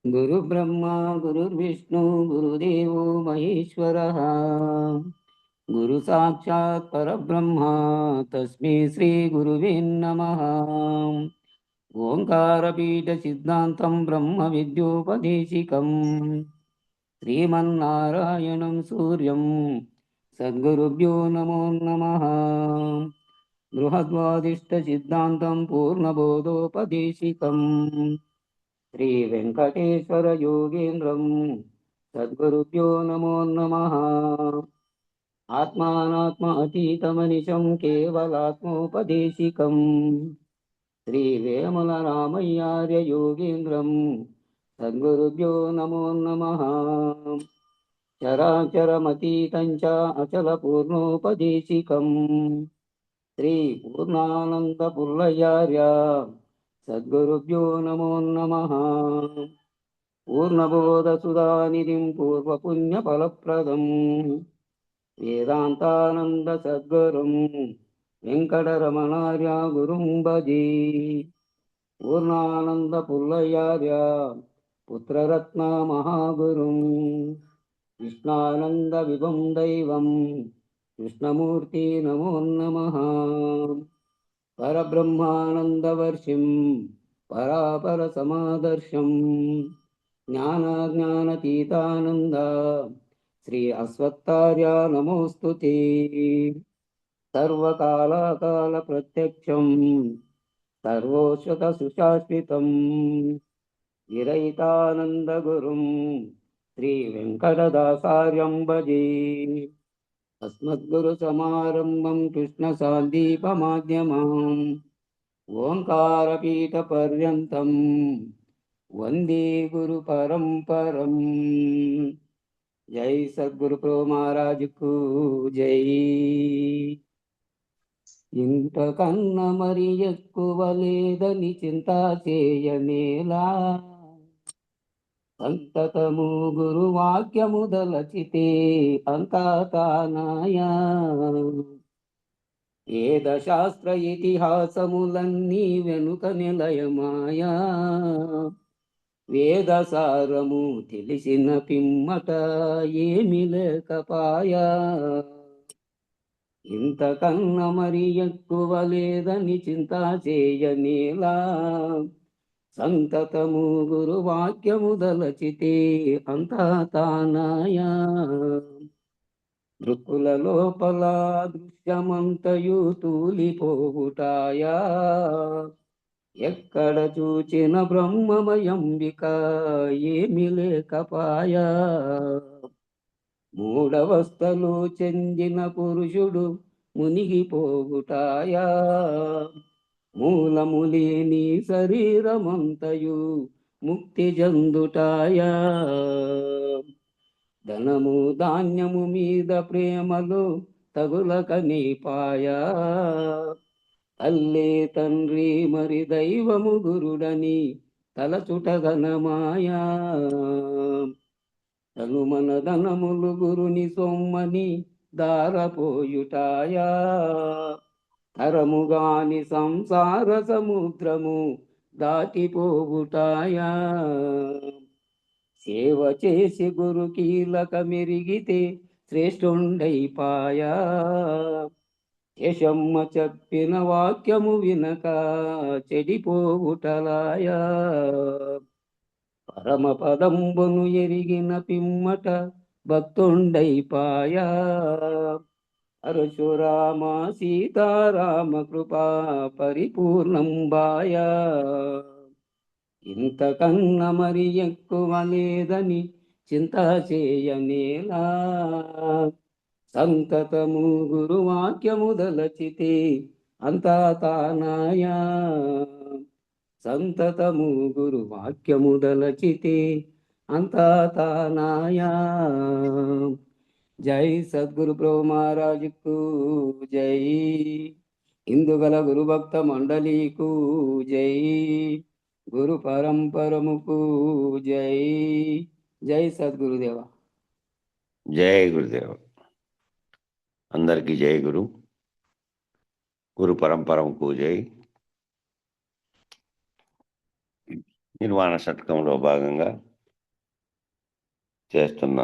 गुरु ब्रह्मा गुरुर्विष्णु गुरुदेवो महेश्वरः गुरु साक्षात् परब्रह्मा तस्मै श्री गुरुवे नमः। ओंकारपीठ सिद्धान्तं ब्रह्म विद्योपदेशिकं श्रीमन्नारायणं सूर्यं सद्गुरुभ्यो नमो नमः। बृहद्वादिष्ट सिद्धान्तं पूर्णबोधोपदेशिकम् श्री वेंकटेश्वर योगेन्द्रं सद्गुरुभ्यो नमो नमः। आत्मानात्म अतीतमनिशं केवलात्मोपदेशिकं श्री वेमल रामय्यार्य योगेन्द्रं सद्गुरुभ्यो नमो नमः। चराचरमतीतं च अचलपूर्णोपदेशिकं श्री पूर्णानन्दपुल्लयार्य सद्गुरुभ्यो नमो नमः। पूर्णबोधसुधानिधिं पूर्वपुण्यफलप्रदं वेदान्तानन्दसद्गुरुं वेङ्कटरमणार्य गुरुं भजे। पूर्णानन्दपुल्लयार्य पुत्ररत्नमहागुरुं कृष्णानन्दविभं दैवं कृष्णमूर्ति नमो नमः। परब्रह्मानन्दवर्षिं परापरसमादर्शं ज्ञानाज्ञानतीतानन्द श्री अश्वत्थार्य नमोऽस्तुते। सर्वकालकालप्रत्यक्षं सर्वोषतसुशाश्रितं विरहितानन्दगुरुं श्रीवेङ्कटदासार्यं भजे। अस्मद्गुरुसमारम्भं कृष्णसान्दीपमाध्यमाम् ओङ्कारपीठपर्यन्तं वन्दे गुरुपरम्परम्। जय सद्गुरु प्रो महाराज को जय। ఇంతకన్న మరి ఎక్కువ లేదని చింత చేయనేలా సంతతము గురువాక్యము దలచితే అంతా తానాయా. వేదశాస్త్ర ఇతిహాసములన్నీ వెనుక నిలయమాయా. వేదసారము తెలిసిన పిమ్మట ఏమి లేకపాయా. ఇంతకన్నా మరి ఎక్కువ లేదని చింత చేయనేలా సంతతము గురువాక్యము దలచితే అంతా తానాయా. దృక్కుల లోపల దృశ్యమంతయు తూలిపోవుటాయా. ఎక్కడ చూచిన బ్రహ్మమయంబిక ఏమి లేకపాయా. మూఢవస్థలు చెందిన పురుషుడు మునిగిపోవుటాయా. మూలములేని శరీరమంతయు ముక్తి చెందుటాయా. ధనము ధాన్యము మీద ప్రేమలు తగులకనిపాయా. తల్లి తండ్రి మరి దైవము గురుడని తలచుటగనమాయా. తనుమన ధనములు గురుని సొమ్మని దారపోయుటాయా. తరముగాని సంసార సముద్రము దాటిపోవుటాయా. సేవ చేసి గురు కీలక మెరిగితే శ్రేష్ఠుండైపాయా. యశమ్మ చెప్పిన వాక్యము వినక చెడిపోవుటలాయా. పరమ పదంబును ఎరిగిన పిమ్మట భక్తుండైపాయా. పరశురామ సీతారామ కృపా పరిపూర్ణం బాయా. ఇంతకన్నా మరి ఎక్కువ లేదని చింత చేయనేలా సంతతము గురువాక్యము దలచితే అంతా తానాయా. సంతతము గురువాక్యము దలచితే అంతా తానాయా. జై సద్గురు ప్రో మహారాజుకు జై. ఇందుగల గురుభక్త మండలికు జై. గురు పరంపరముకు జై. జై సద్గురుదేవ. జై గురుదేవ. అందరికీ జై గురు. గురు పరంపరముకు జై. నిర్వాణ షట్కంలో భాగంగా చేస్తున్న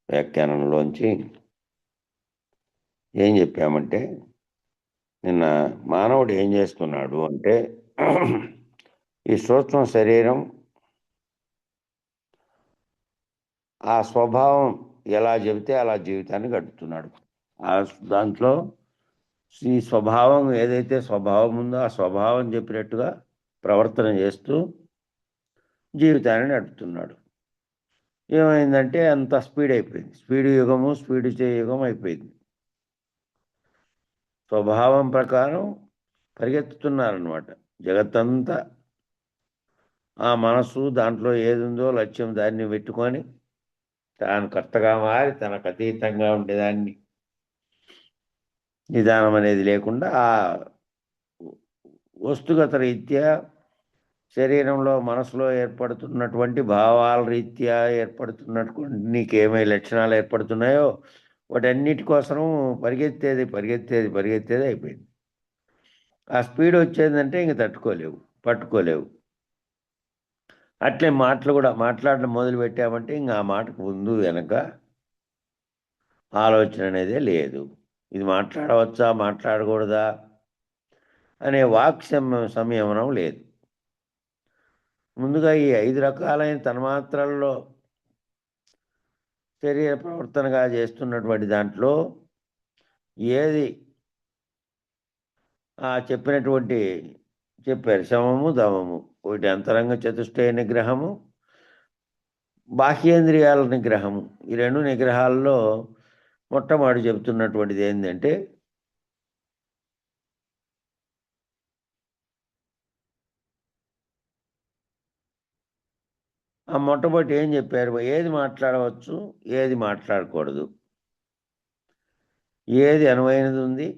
వ్యాఖ్యానంలోంచి ఏం చెప్పామంటే, నిన్న మానవుడు ఏం చేస్తున్నాడు అంటే ఈ సూక్ష్మ శరీరం ఆ స్వభావం ఎలా చెబితే అలా జీవితాన్ని గడుపుతున్నాడు. దాంట్లో ఈ స్వభావం ఏదైతే స్వభావం ఉందో ఆ స్వభావం చెప్పినట్టుగా ప్రవర్తన చేస్తూ జీవితాన్ని నడుపుతున్నాడు. ఏమైందంటే అంత స్పీడ్ అయిపోయింది. స్పీడ్ యుగము, స్పీడ్ యుగం అయిపోయింది. స్వభావం ప్రకారం పరిగెత్తుతున్నారనమాట జగత్తంతా. ఆ మనస్సు దాంట్లో ఏది ఉందో లక్ష్యం దాన్ని పెట్టుకొని తాను కర్తగా మారి తనకు అతీతంగా ఉండేదాన్ని నిదానం అనేది లేకుండా ఆ వస్తుగత రీత్యా శరీరంలో మనసులో ఏర్పడుతున్నటువంటి భావాల రీత్యా ఏర్పడుతున్నటువంటి నీకేమై లక్షణాలు ఏర్పడుతున్నాయో వాటన్నిటి కోసం పరిగెత్తేది అయిపోయింది. ఆ స్పీడ్ వచ్చేదంటే ఇంక తట్టుకోలేవు, పట్టుకోలేవు. అట్లే మాటలు కూడా మాట్లాడడం మొదలు పెట్టామంటే ఇంక ఆ మాటకు ముందు వెనక ఆలోచన అనేదే లేదు. ఇది మాట్లాడవచ్చా, మాట్లాడకూడదా అనే వాక్ సంయమనం లేదు. ముందుగా ఈ 5 రకాలైన తన్మాత్రల్లో శరీర ప్రవర్తనగా చేస్తున్నటువంటి దాంట్లో ఏది చెప్పినటువంటి చెప్పారు శమము, దమము, ఒకటి అంతరంగ చతుష్టయ నిగ్రహము, బాహ్యేంద్రియాల నిగ్రహము. ఈ 2 నిగ్రహాల్లో మొట్టమొదటి చెబుతున్నటువంటిది ఏంటంటే ఆ మొట్టమొదటి ఏం చెప్పారు? ఏది మాట్లాడవచ్చు, ఏది మాట్లాడకూడదు, ఏది అనువైనది ఉంది,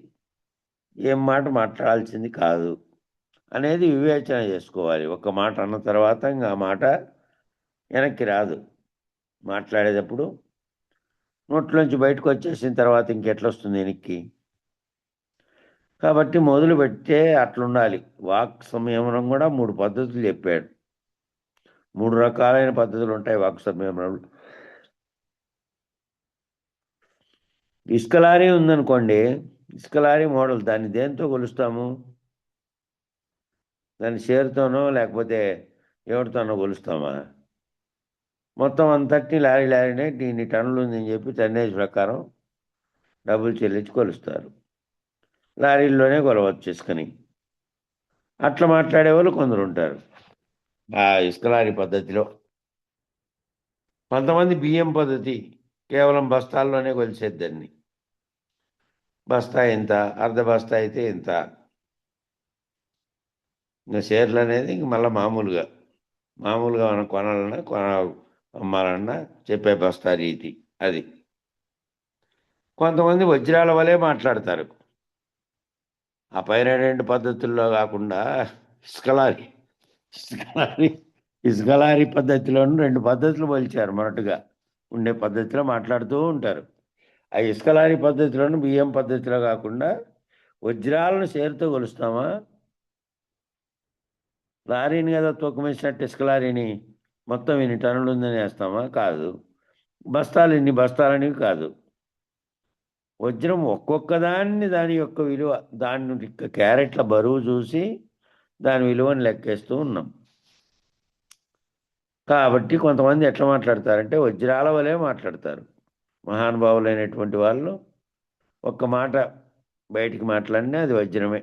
ఏం మాట మాట్లాడాల్సింది కాదు అనేది వివేచన చేసుకోవాలి. ఒక మాట అన్న తర్వాత ఇంకా ఆ మాట వెనక్కి రాదు. మాట్లాడేటప్పుడు నోట్లోంచి బయటకు వచ్చేసిన తర్వాత ఇంకెట్లొస్తుంది వెనక్కి? కాబట్టి మొదలు పెట్టే అట్లుండాలి. వాక్ సంయమనం కూడా 3 పద్ధతులు చెప్పాడు. 3 రకాలైన పద్ధతులు ఉంటాయి వాక్ సంయమనంలో. ఇసుక లారీ ఉందనుకోండి, ఇసుక లారీ మోడల్, దాన్ని దేంతో కొలుస్తాము? దాన్ని షేర్తోనో లేకపోతే ఎవరితోనో కొలుస్తామా? మొత్తం అంతటిని లారీనే ఇన్ని టన్నులు ఉందని చెప్పి టన్నేజ్ ప్రకారం డబ్బులు చెల్లించి కొలుస్తారు. లారీల్లోనే కొలవచ్చు ఇసుకని. అట్లా మాట్లాడే వాళ్ళు కొందరు ఉంటారు ఆ ఇసుక లారీ పద్ధతిలో. కొంతమంది బియ్యం పద్ధతి, కేవలం బస్తాల్లోనే కొలిసేది దాన్ని. బస్తా ఎంత, అర్ధ బస్తా అయితే ఎంత, ఇంకా షేర్లు అనేది ఇంక మళ్ళీ మామూలుగా మనం కొనాలన్నా అమ్మాలన్నా చెప్పే బస్తా రీతి అది. కొంతమంది వజ్రాల వలె మాట్లాడతారు. ఆ పైన 2 పద్ధతుల్లో కాకుండా ఇసుకలారి ఇసుకలారి ఇసుకలారి పద్ధతిలోనూ 2 పద్ధతులు పోల్చారు. మొదటగా ఉండే పద్ధతిలో మాట్లాడుతూ ఉంటారు. ఆ ఇసుకలారి పద్ధతిలోను బియ్యం పద్ధతిలో కాకుండా వజ్రాలను షేర్తో కొలుస్తామా? లారీని కదా తూకమేసినట్టు ఇసుక లారీని మొత్తం ఇన్ని టన్నులు ఉందని వేస్తామా? కాదు. బస్తాలు ఇన్ని బస్తాలని కాదు. వజ్రం ఒక్కొక్క దాని యొక్క విలువ, దాని క్యారెట్ల బరువు చూసి దాని విలువను లెక్కేస్తూ ఉన్నాం. కాబట్టి కొంతమంది ఎట్లా మాట్లాడతారంటే వజ్రాల వలె మాట్లాడతారు. మహానుభావులైనటువంటి వాళ్ళు ఒక్క మాట బయటికి మాట్లాడినా అది వజ్రమే.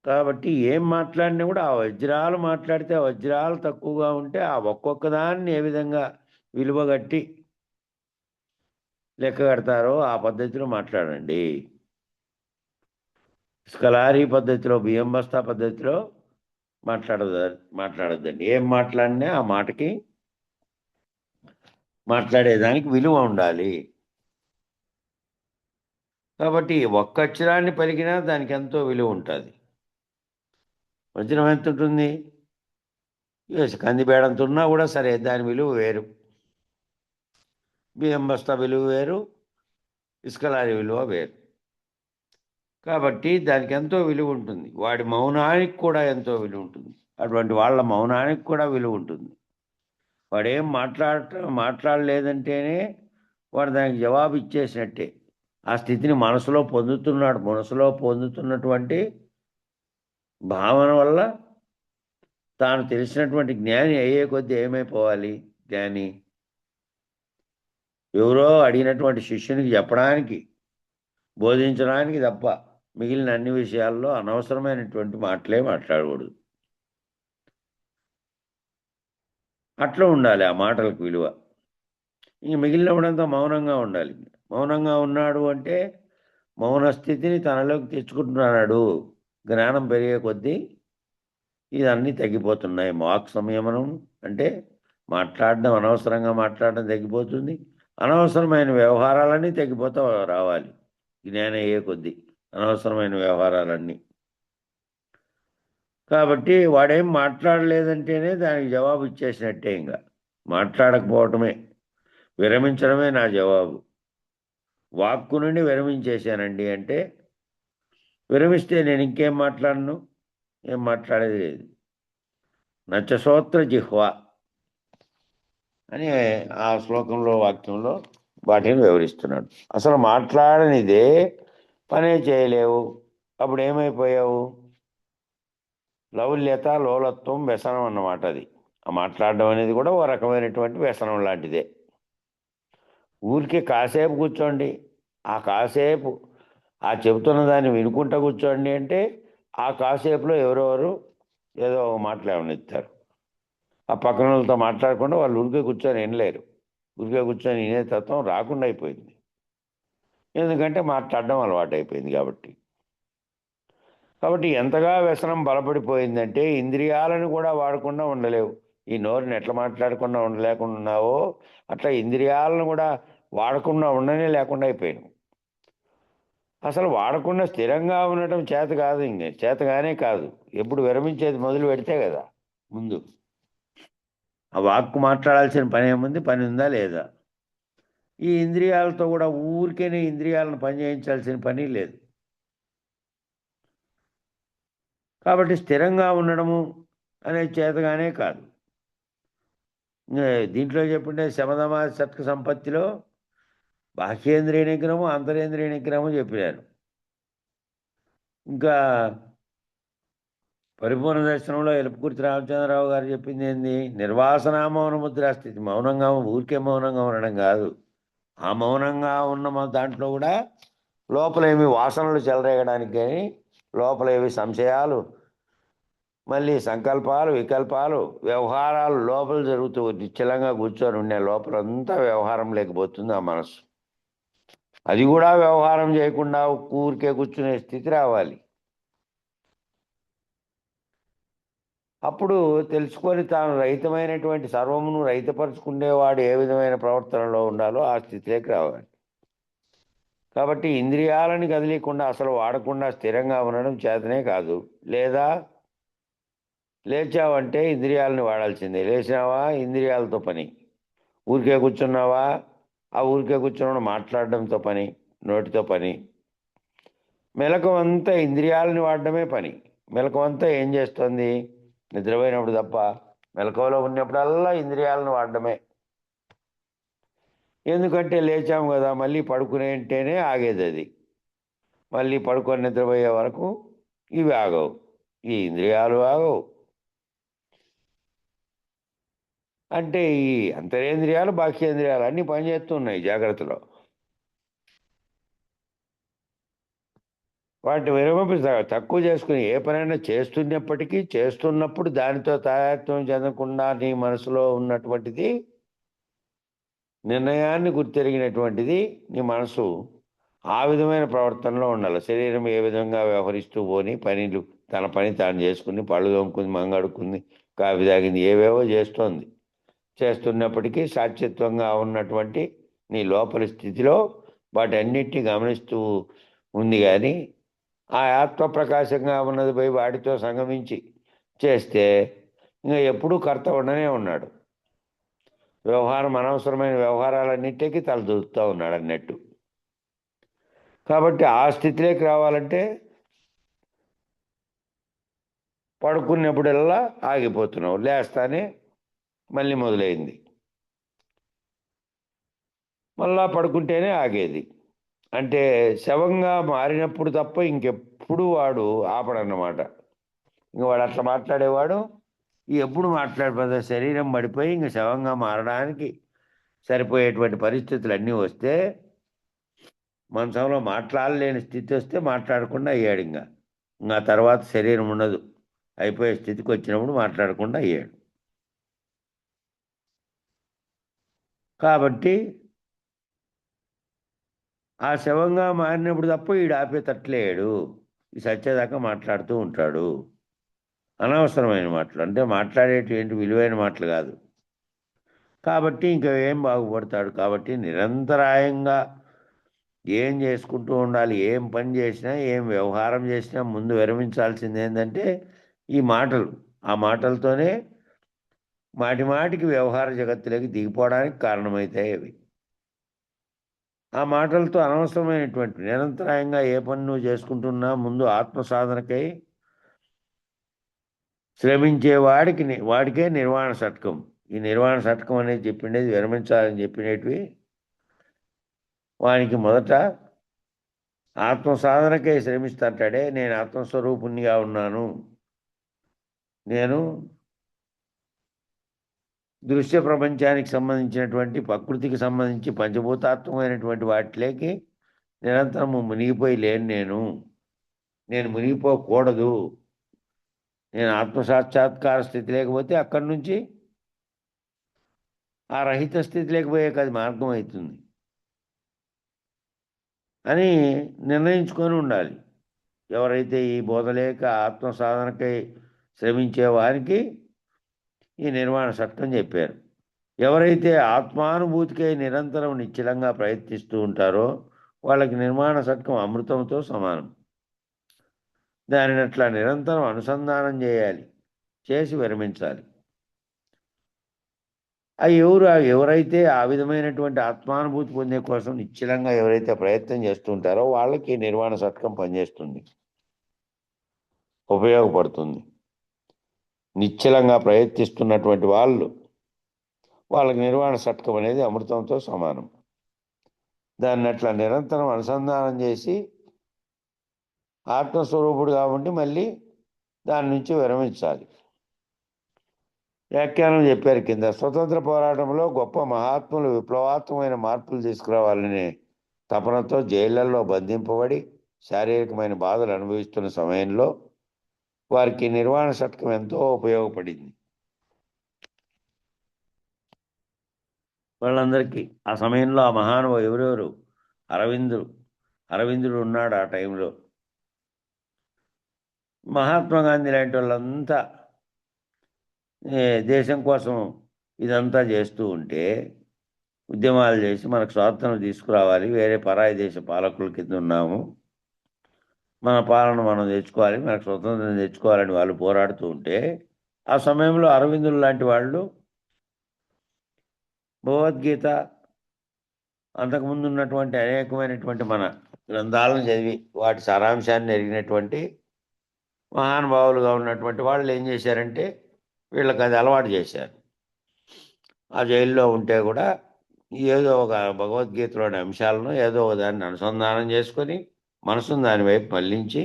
కాబట్టి ఏం మాట్లాడినా కూడా ఆ వజ్రాలు మాట్లాడితే ఆ వజ్రాలు తక్కువగా ఉంటే ఆ ఒక్కొక్క దాన్ని ఏ విధంగా విలువ కట్టి లెక్క కడతారో ఆ పద్ధతిలో మాట్లాడండి. స్కలారీ పద్ధతిలో, బియ్యం బస్తా పద్ధతిలో మాట్లాడద్దండి. ఏం మాట్లాడినా ఆ మాటకి మాట్లాడేదానికి విలువ ఉండాలి. కాబట్టి ఒక్క అక్షరాన్ని పలికినా దానికి ఎంతో విలువ ఉంటుంది. వజ్రం ఎంత ఉంటుంది? కందిబేడంత ఉన్నా కూడా సరే, దాని విలువ వేరు. బియ్యం బస్తా విలువ వేరు, ఇసుక లారీ విలువ వేరు. కాబట్టి దానికి ఎంతో విలువ ఉంటుంది. వాడి మౌనానికి కూడా ఎంతో విలువ ఉంటుంది. అటువంటి వాళ్ళ మౌనానికి కూడా విలువ ఉంటుంది. వాడేం మాట్లాడలేదంటేనే వాడు దానికి జవాబు ఇచ్చేసినట్టే. ఆ స్థితిని మనసులో పొందుతున్నాడు. మనసులో పొందుతున్నటువంటి భావన వల్ల తాను తెలిసినటువంటి జ్ఞాని అయ్యే కొద్దీ ఏమైపోవాలి? జ్ఞాని ఎవరో అడిగినటువంటి శిష్యునికి చెప్పడానికి, బోధించడానికి తప్ప మిగిలిన అన్ని విషయాల్లో అనవసరమైనటువంటి మాటలే మాట్లాడకూడదు. అట్లా ఉండాలి ఆ మాటలకు విలువ. ఇంక మిగిలినప్పుడంతా మౌనంగా ఉండాలి. మౌనంగా ఉన్నాడు అంటే మౌన స్థితిని తనలోకి తెచ్చుకుంటున్నాడు. జ్ఞానం పెరిగే కొద్దీ ఇదన్నీ తగ్గిపోతున్నాయి. వాక్ సంయమనం అంటే అనవసరంగా మాట్లాడడం తగ్గిపోతుంది. అనవసరమైన వ్యవహారాలన్నీ తగ్గిపోతూ రావాలి. జ్ఞానం అయ్యే కొద్దీ అనవసరమైన వ్యవహారాలన్నీ. కాబట్టి వాడేం మాట్లాడలేదంటేనే దానికి జవాబు ఇచ్చేసినట్టే. ఇంకా మాట్లాడకపోవటమే, విరమించడమే నా జవాబు. వాక్కు నుండి విరమించేశానండి అంటే విరమిస్తే నేను ఇంకేం మాట్లాడను, ఏం మాట్లాడేది లేదు. నచ్చసోత్ర జిహ్వ అని ఆ శ్లోకంలో వాక్యంలో వాటిని వివరిస్తున్నాడు. అసలు మాట్లాడనిదే పనే చేయలేవు. అప్పుడు ఏమైపోయావు? లౌల్యత, లోలత్వం, వ్యసనం అన్నమాట అది. ఆ మాట్లాడడం అనేది కూడా ఓ రకమైనటువంటి వ్యసనం లాంటిదే. ఊరికే కాసేపు కూర్చోండి, ఆ కాసేపు ఆ చెబుతున్న దాన్ని వినుకుంటా కూర్చోండి అంటే ఆ కాసేపులో ఎవరెవరు ఏదో ఒక మాట్లాడనిస్తారు. ఆ పక్కన వాళ్ళతో మాట్లాడకుండా వాళ్ళు ఊరికే కూర్చొని వినలేరు. ఊరికే కూర్చొని వినే తత్వం రాకుండా అయిపోయింది. ఎందుకంటే మాట్లాడడం అలవాటు అయిపోయింది కాబట్టి. ఎంతగా వ్యసనం బలపడిపోయిందంటే ఇంద్రియాలను కూడా వాడకుండా ఉండలేవు. ఈ నోరుని ఎట్లా మాట్లాడకుండా ఉండలేకుండా ఉన్నావో అట్లా ఇంద్రియాలను కూడా వాడకుండా ఉండనే లేకుండా అయిపోయాను. అసలు వాడకుండా స్థిరంగా ఉండటం చేత కాదు, చేతగానే కాదు. ఎప్పుడు విరమించేది మొదలు పెడితే కదా ముందు. ఆ వాక్కు మాట్లాడాల్సిన పని ఏముంది? పని ఉందా లేదా? ఈ ఇంద్రియాలతో కూడా ఊరికేనే ఇంద్రియాలను పని చేయించాల్సిన పని లేదు. కాబట్టి స్థిరంగా ఉండడము అనేది చేతగానే కాదు. దీంట్లో చెప్పుంటే శమదమ సత్క సంపత్తిలో బాహ్యేంద్రియ నిగ్రహము, అంతరేంద్రియ నిగ్రహము చెప్పారు. ఇంకా పరిపూర్ణ దర్శనంలో ఎలుపుకుర్తి రామచంద్రరావు గారు చెప్పింది ఏంది? నిర్వాసన మౌన ముద్రా స్థితి. మౌనంగా ఊరికే మౌనంగా ఉండడం కాదు. ఆ మౌనంగా ఉన్న దాంట్లో కూడా లోపల ఏమి వాసనలు చెలరేగడానికి కానీ, లోపల ఏవి సంశయాలు, మళ్ళీ సంకల్పాలు, వికల్పాలు, వ్యవహారాలు లోపల జరుగుతూ నిశ్చలంగా కూర్చొని ఉండే లోపలంతా వ్యవహారం లేకపోతుంది ఆ మనసు. అది కూడా వ్యవహారం చేయకుండా ఊరికే కూర్చునే స్థితి రావాలి. అప్పుడు తెలుసుకొని తాను రహితమైనటువంటి సర్వమును రహితపరుచుకునేవాడు ఏ విధమైన ప్రవర్తనలో ఉండాలో ఆ స్థితిలోకి రావాలి. కాబట్టి ఇంద్రియాలను కదిలీకుండా అసలు వాడకుండా స్థిరంగా ఉండడం చేతనే కాదు. లేదా లేచావంటే ఇంద్రియాలను వాడాల్సిందే. లేచినావా ఇంద్రియాలతో పని. ఊరికే కూర్చున్నావా ఆ ఊరికే కూర్చున్న మాట్లాడడంతో పని, నోటితో పని. మెలకువంతా ఇంద్రియాలను వాడడమే పని. మెలకువంతా ఏం చేస్తుంది? నిద్రపోయినప్పుడు తప్ప మెలకువలో ఉన్నప్పుడల్లా ఇంద్రియాలను వాడడమే. ఎందుకంటే లేచాము కదా, మళ్ళీ పడుకునే అంటేనే ఆగేది అది. మళ్ళీ పడుకొని నిద్రపోయే వరకు ఇవి ఆగవు, ఈ ఇంద్రియాలు ఆగవు. అంటే ఈ అంతరేంద్రియాలు, బాహ్యేంద్రియాలు అన్నీ పనిచేస్తున్నాయి జాగ్రత్తలో. వాటిని విరమింప తక్కువ చేసుకుని ఏ పనైనా చేస్తున్నప్పటికీ చేస్తున్నప్పుడు దానితో తాదాత్మ్యం చెందకుండా నీ మనసులో ఉన్నటువంటిది, నిర్ణయాన్ని గుర్తెరిగినటువంటిది నీ మనసు ఆ విధమైన ప్రవర్తనలో ఉండాలి. శరీరం ఏ విధంగా వ్యవహరిస్తూ పోని పనులు తన పని తాను చేసుకుని, పళ్ళు తోముకుంది, మంగడుకుంది, కాఫీ తాగింది, ఏవేవో చేస్తున్నప్పటికీ సాక్షిత్వంగా ఉన్నటువంటి నీ లోపలి స్థితిలో వాటన్నిటిని గమనిస్తూ ఉంది. కానీ ఆ ఆత్మ ప్రకాశంగా ఉన్నది పోయి వాటితో సంగమించి చేస్తే ఇంకా ఎప్పుడూ కర్త ఉండనే ఉన్నాడు. అనవసరమైన వ్యవహారాలన్నిటికీ తల దూకుతూ ఉన్నాడు అన్నట్టు. కాబట్టి ఆ స్థితిలోకి రావాలంటే పడుకున్నప్పుడల్లా ఆగిపోతున్నావు, లేస్తానే మళ్ళీ మొదలైంది, మళ్ళా పడుకుంటేనే ఆగేది. అంటే శవంగా మారినప్పుడు తప్ప ఇంకెప్పుడు వాడు ఆపడన్నమాట. ఇంక వాడు అట్లా మాట్లాడేవాడు. ఎప్పుడు మాట్లాడిపోతే శరీరం పడిపోయి ఇంక శవంగా మారడానికి సరిపోయేటువంటి పరిస్థితులు అన్నీ వస్తే, మంచంలో మాట్లాడలేని స్థితి వస్తే మాట్లాడకుండా అయ్యాడు. ఇంకా తర్వాత శరీరం ఉండదు, అయిపోయే స్థితికి వచ్చినప్పుడు మాట్లాడకుండా అయ్యాడు. కాబట్టి ఆ శవంగా మారినప్పుడు తప్ప ఈడు ఆపేటట్లేడు, ఈ సత్యదాకా మాట్లాడుతూ ఉంటాడు. అనవసరమైన మాటలు, అంటే మాట్లాడేటువంటి విలువైన మాటలు కాదు. కాబట్టి ఇంకా ఏం బాగుపడతాడు. కాబట్టి నిరంతరాయంగా ఏం చేసుకుంటూ ఉండాలి, ఏం పని చేసినా ఏం వ్యవహారం చేసినా ముందు విరమించాల్సింది ఏంటంటే ఈ మాటలు. ఆ మాటలతోనే మాటి మాటికి వ్యవహార జగత్తులోకి దిగిపోవడానికి కారణమవుతాయి అవి. ఆ మాటలతో అనవసరమైనటువంటి నిరంతరాయంగా ఏ పని నువ్వు చేసుకుంటున్నా ముందు ఆత్మ సాధనకై శ్రమించే వాడికే నిర్వాణ షట్కం. ఈ నిర్వాణ షట్కం అనేది చెప్పిండేది విరమించాలని చెప్పినవి. వానికి మొదట ఆత్మ సాధనకై శ్రమిస్తాంటాడే, నేను ఆత్మస్వరూపుణ్ణిగా ఉన్నాను, నేను దృశ్య ప్రపంచానికి సంబంధించినటువంటి ప్రకృతికి సంబంధించి పంచభూతాత్మకమైనటువంటి వాటిలోకి నిరంతరము మునిగిపోయి లేను, నేను మునిగిపోకూడదు. నేను ఆత్మసాక్షాత్కార స్థితి లేకపోతే అక్కడి నుంచి ఆ రహిత స్థితి లేకపోయే అది మార్గం అవుతుంది అని నిర్ణయించుకొని ఉండాలి. ఎవరైతే ఈ బోధలేక ఆత్మ సాధనకై శ్రమించే వారికి ఈ నిర్వాణ షట్కం చెప్పారు. ఎవరైతే ఆత్మానుభూతికై నిరంతరం నిశ్చలంగా ప్రయత్నిస్తూ ఉంటారో వాళ్ళకి నిర్మాణ షట్కం అమృతంతో సమానం. దానిని అట్లా నిరంతరం అనుసంధానం చేయాలి, చేసి విరమించాలి. ఎవరైతే ఆ విధమైనటువంటి ఆత్మానుభూతి పొందే కోసం నిశ్చలంగా ఎవరైతే ప్రయత్నం చేస్తుంటారో వాళ్ళకి నిర్వాణ షట్కం పనిచేస్తుంది, ఉపయోగపడుతుంది. నిశ్చలంగా ప్రయత్నిస్తున్నటువంటి వాళ్ళకి నిర్వాణ షట్కం అనేది అమృతంతో సమానం. దాన్ని అట్లా నిరంతరం అనుసంధానం చేసి ఆత్మస్వరూపుడుగా ఉండి మళ్ళీ దాని నుంచి విరమించాలి. వ్యాఖ్యానం చెప్పారు కింద. స్వతంత్ర పోరాటంలో గొప్ప మహాత్ములు విప్లవాత్మకమైన మార్పులు తీసుకురావాలనే తపనతో జైళ్లలో బంధింపబడి శారీరకమైన బాధలు అనుభవిస్తున్న సమయంలో వారికి నిర్వాణ షట్కం ఎంతో ఉపయోగపడింది. వాళ్ళందరికీ ఆ సమయంలో ఆ మహానుభావు ఎవరెవరు? అరవిందుడు ఉన్నాడు ఆ టైంలో. మహాత్మా గాంధీ లాంటి వాళ్ళంతా దేశం కోసం ఇదంతా చేస్తూ ఉంటే, ఉద్యమాలు చేసి మనకు స్వాతంత్రం తీసుకురావాలి, వేరే పరాయి దేశ పాలకుల కింద ఉన్నాము, మన పాలన మనం తెచ్చుకోవాలి, మనకు స్వతంత్రం తెచ్చుకోవాలని వాళ్ళు పోరాడుతూ ఉంటే, ఆ సమయంలో అరవిందులు లాంటి వాళ్ళు భగవద్గీత అంతకుముందు ఉన్నటువంటి అనేకమైనటువంటి మన గ్రంథాలను చదివి వాటి సారాంశాన్ని ఎరిగినటువంటి మహానుభావులుగా ఉన్నటువంటి వాళ్ళు ఏం చేశారంటే వీళ్ళకి అది అలవాటు చేశారు. ఆ జైల్లో ఉంటే కూడా ఏదో ఒక భగవద్గీతలోని అంశాలను ఏదో ఒక దాన్ని అనుసంధానం చేసుకొని మనసును దాని వైపు మళ్లించి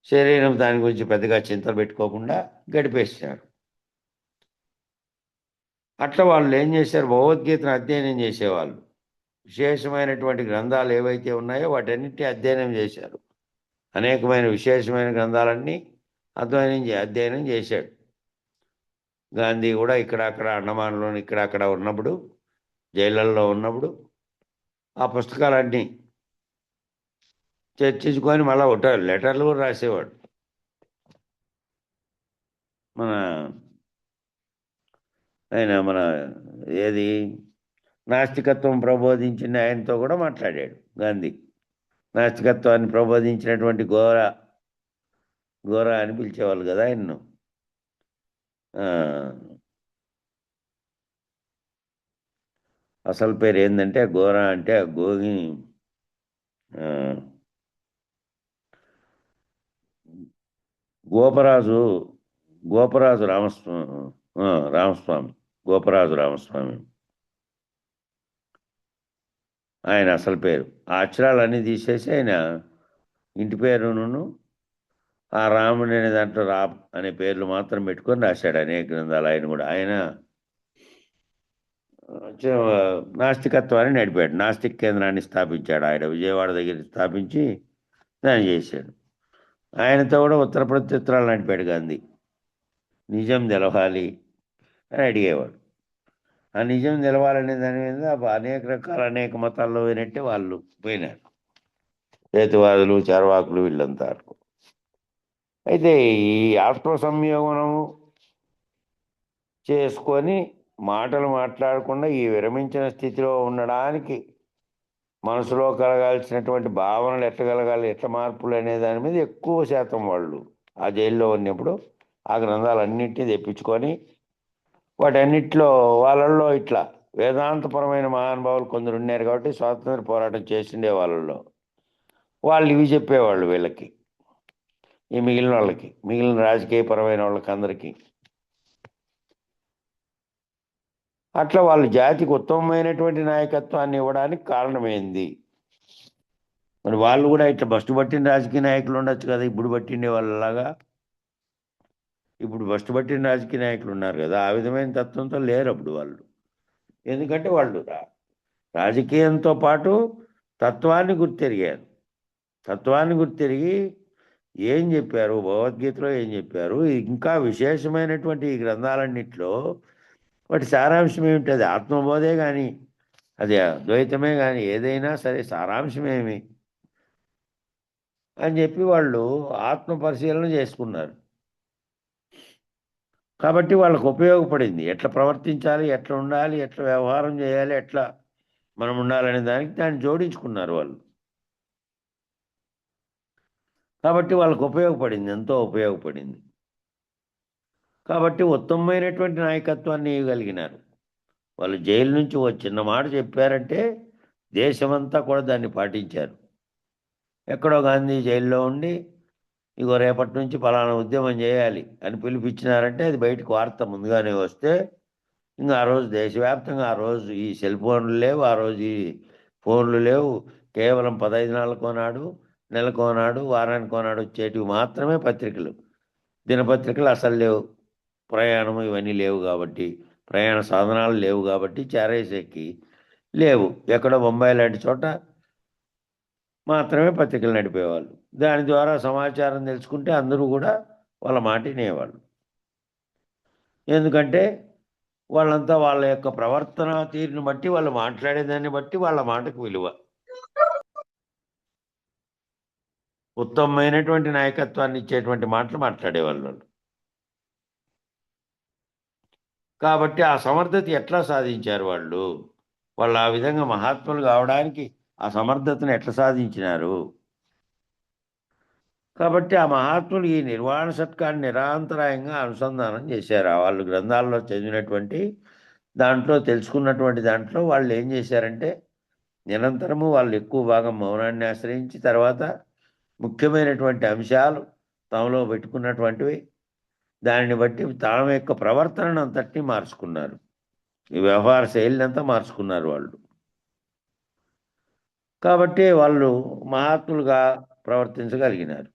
శరీరం దాని గురించి పెద్దగా చింతలు పెట్టుకోకుండా గడిపేశారు. అట్లా వాళ్ళు ఏం చేశారు? భగవద్గీతను అధ్యయనం చేసేవాళ్ళు. విశేషమైనటువంటి గ్రంథాలు ఏవైతే ఉన్నాయో వాటన్నిటిని అధ్యయనం చేశారు. అనేకమైన విశేషమైన గ్రంథాలన్నీ అధ్యయనం చేశాడు. గాంధీ కూడా ఇక్కడక్కడ అండమాన్లోని ఇక్కడక్కడ ఉన్నప్పుడు, జైళ్ళల్లో ఉన్నప్పుడు ఆ పుస్తకాలన్నీ చర్చించుకొని మళ్ళీ లెటర్లు కూడా రాసేవాడు. మన ఏది నాస్తికత్వం ప్రబోధించిన ఆయనతో కూడా మాట్లాడాడు గాంధీ. నాస్తికత్వాన్ని ప్రబోధించినటువంటి గోరా అని పిలిచేవాళ్ళు కదా ఆయన్ను. అసలు పేరు ఏంటంటే గోరా, అంటే గోగిని ఆ, గోపరాజు గోపరాజు రామస్వామి, రామస్వామి, గోపరాజు రామస్వామి ఆయన అసలు పేరు. ఆ అక్షరాలన్నీ తీసేసి ఆయన ఇంటి పేరును ఆ రాముని అనే దాంట్లో రా అనే పేర్లు మాత్రం పెట్టుకొని రాశాడు అనేక గ్రంథాలు. ఆయన కూడా ఆయన నాస్తికత్వాన్ని నడిపాడు. నాస్తిక్ కేంద్రాన్ని స్థాపించాడు ఆయన విజయవాడ దగ్గర స్థాపించి దాన్ని చేశాడు. ఆయనతో కూడా ఉత్తర ప్రత్యుత్తరాలు నడిపాడు గాంధీ. నిజం తెలవాలి అని అడిగేవాడు. ఆ నిజం తెలవాలనే దాని మీద అనేక రకాల అనేక మతాల్లో పోయినట్టే వాళ్ళు పోయినారు, హేతువాదులు, చార్వాకులు వీళ్ళంతా. అయితే ఈ ఆత్మ సంయోగనము చేసుకొని మాటలు మాట్లాడకుండా ఈ విరమించిన స్థితిలో ఉండడానికి మనసులో కలగాల్సినటువంటి భావనలు ఎట్లా కలగాలి, ఎట్లా మార్పులు అనే దాని మీద ఎక్కువ శాతం వాళ్ళు ఆ జైల్లో ఉన్నప్పుడు ఆ గ్రంథాలన్నింటినీ తెప్పించుకొని వాటన్నిటిలో వాళ్ళల్లో ఇట్లా వేదాంతపరమైన మహానుభావులు కొందరు ఉన్నారు కాబట్టి స్వాతంత్ర పోరాటం చేసిండే వాళ్ళల్లో వాళ్ళు ఇవి చెప్పేవాళ్ళు వీళ్ళకి, ఈ మిగిలిన వాళ్ళకి, మిగిలిన రాజకీయపరమైన వాళ్ళకి అందరికీ. అట్లా వాళ్ళ జాతికి ఉత్తమమైనటువంటి నాయకత్వాన్ని ఇవ్వడానికి కారణమైంది. మరి వాళ్ళు కూడా ఇట్లా బస్టు పట్టిన రాజకీయ నాయకులు ఉండొచ్చు కదా, ఇప్పుడు పట్టిండే వాళ్ళలాగా. ఇప్పుడు బస్టు పట్టిన రాజకీయ నాయకులు ఉన్నారు కదా, ఆ విధమైన తత్వంతో లేరు అప్పుడు వాళ్ళు. ఎందుకంటే వాళ్ళు రాజకీయంతో పాటు తత్వాన్ని గుర్తెరిగారు. తత్వాన్ని గుర్తెరిగి ఏం చెప్పారు, భగవద్గీతలో ఏం చెప్పారు, ఇంకా విశేషమైనటువంటి ఈ గ్రంథాలన్నింటిలో వాటి సారాంశం ఏమిటి? అది ఆత్మబోధే కానీ, అది ద్వైతమే కానీ, ఏదైనా సరే సారాంశమేమి అని చెప్పి వాళ్ళు ఆత్మ పరిశీలన చేసుకున్నారు. కాబట్టి వాళ్ళకు ఉపయోగపడింది. ఎట్లా ప్రవర్తించాలి, ఎట్లా ఉండాలి, ఎట్లా వ్యవహారం చేయాలి, ఎట్లా మనం ఉండాలనే దానికి దాన్ని జోడించుకున్నారు వాళ్ళు. కాబట్టి వాళ్ళకు ఉపయోగపడింది, ఎంతో ఉపయోగపడింది. కాబట్టి ఉత్తమమైనటువంటి నాయకత్వాన్ని ఇవ్వగలిగినారు వాళ్ళు. జైలు నుంచి ఓ చిన్న మాట చెప్పారంటే దేశమంతా కూడా దాన్ని పాటించారు. ఎక్కడో గాంధీ జైల్లో ఉండి ఇగో రేపటి నుంచి ఫలానా ఉద్యమం చేయాలి అని పిలిపించినారంటే అది బయటకు వార్త ముందుగానే వస్తే ఇంకా ఆ రోజు దేశవ్యాప్తంగా, ఆ రోజు ఈ సెల్ ఫోన్లు లేవు, ఆ రోజు ఈ ఫోన్లు లేవు, కేవలం 15 నాళ్ళకోనాడు, నెలకోనాడు, వారానికోనాడు వచ్చేటివి మాత్రమే పత్రికలు. దినపత్రికలు అసలు లేవు. ప్రయాణం ఇవన్నీ లేవు కాబట్టి, ప్రయాణ సాధనాలు లేవు కాబట్టి చారేసెక్కి లేవు. ఎక్కడో బొంబాయి లాంటి చోట మాత్రమే పత్రికలు నడిపేవాళ్ళు. దాని ద్వారా సమాచారం తెలుసుకుంటే అందరూ కూడా వాళ్ళ మాట వినేవాళ్ళు. ఎందుకంటే వాళ్ళంతా వాళ్ళ యొక్క ప్రవర్తన తీరుని బట్టి, వాళ్ళు మాట్లాడేదాన్ని బట్టి వాళ్ళ మాటకు విలువ. ఉత్తమమైనటువంటి నాయకత్వాన్ని ఇచ్చేటువంటి మాటలు మాట్లాడేవాళ్ళు వాళ్ళు. కాబట్టి ఆ సమర్థత ఎట్లా సాధించారు వాళ్ళు? వాళ్ళు ఆ విధంగా మహాత్ములు కావడానికి ఆ సమర్థతను ఎట్లా సాధించినారు? కాబట్టి ఆ మహాత్ములు ఈ నిర్వాణ షట్కాన్ని నిరాంతరాయంగా అనుసంధానం చేశారు. వాళ్ళు గ్రంథాల్లో చదివినటువంటి దాంట్లో, తెలుసుకున్నటువంటి దాంట్లో వాళ్ళు ఏం చేశారంటే నిరంతరము వాళ్ళు ఎక్కువ భాగం మౌనాన్ని ఆశ్రయించి, తర్వాత ముఖ్యమైనటువంటి అంశాలు తమలో పెట్టుకున్నటువంటివి, దానిని బట్టి తమ యొక్క ప్రవర్తనను అంతటినీ మార్చుకున్నారు. ఈ వ్యవహార శైలిని అంతా మార్చుకున్నారు వాళ్ళు. కాబట్టి వాళ్ళు మహాత్ములుగా ప్రవర్తించగలిగినారు.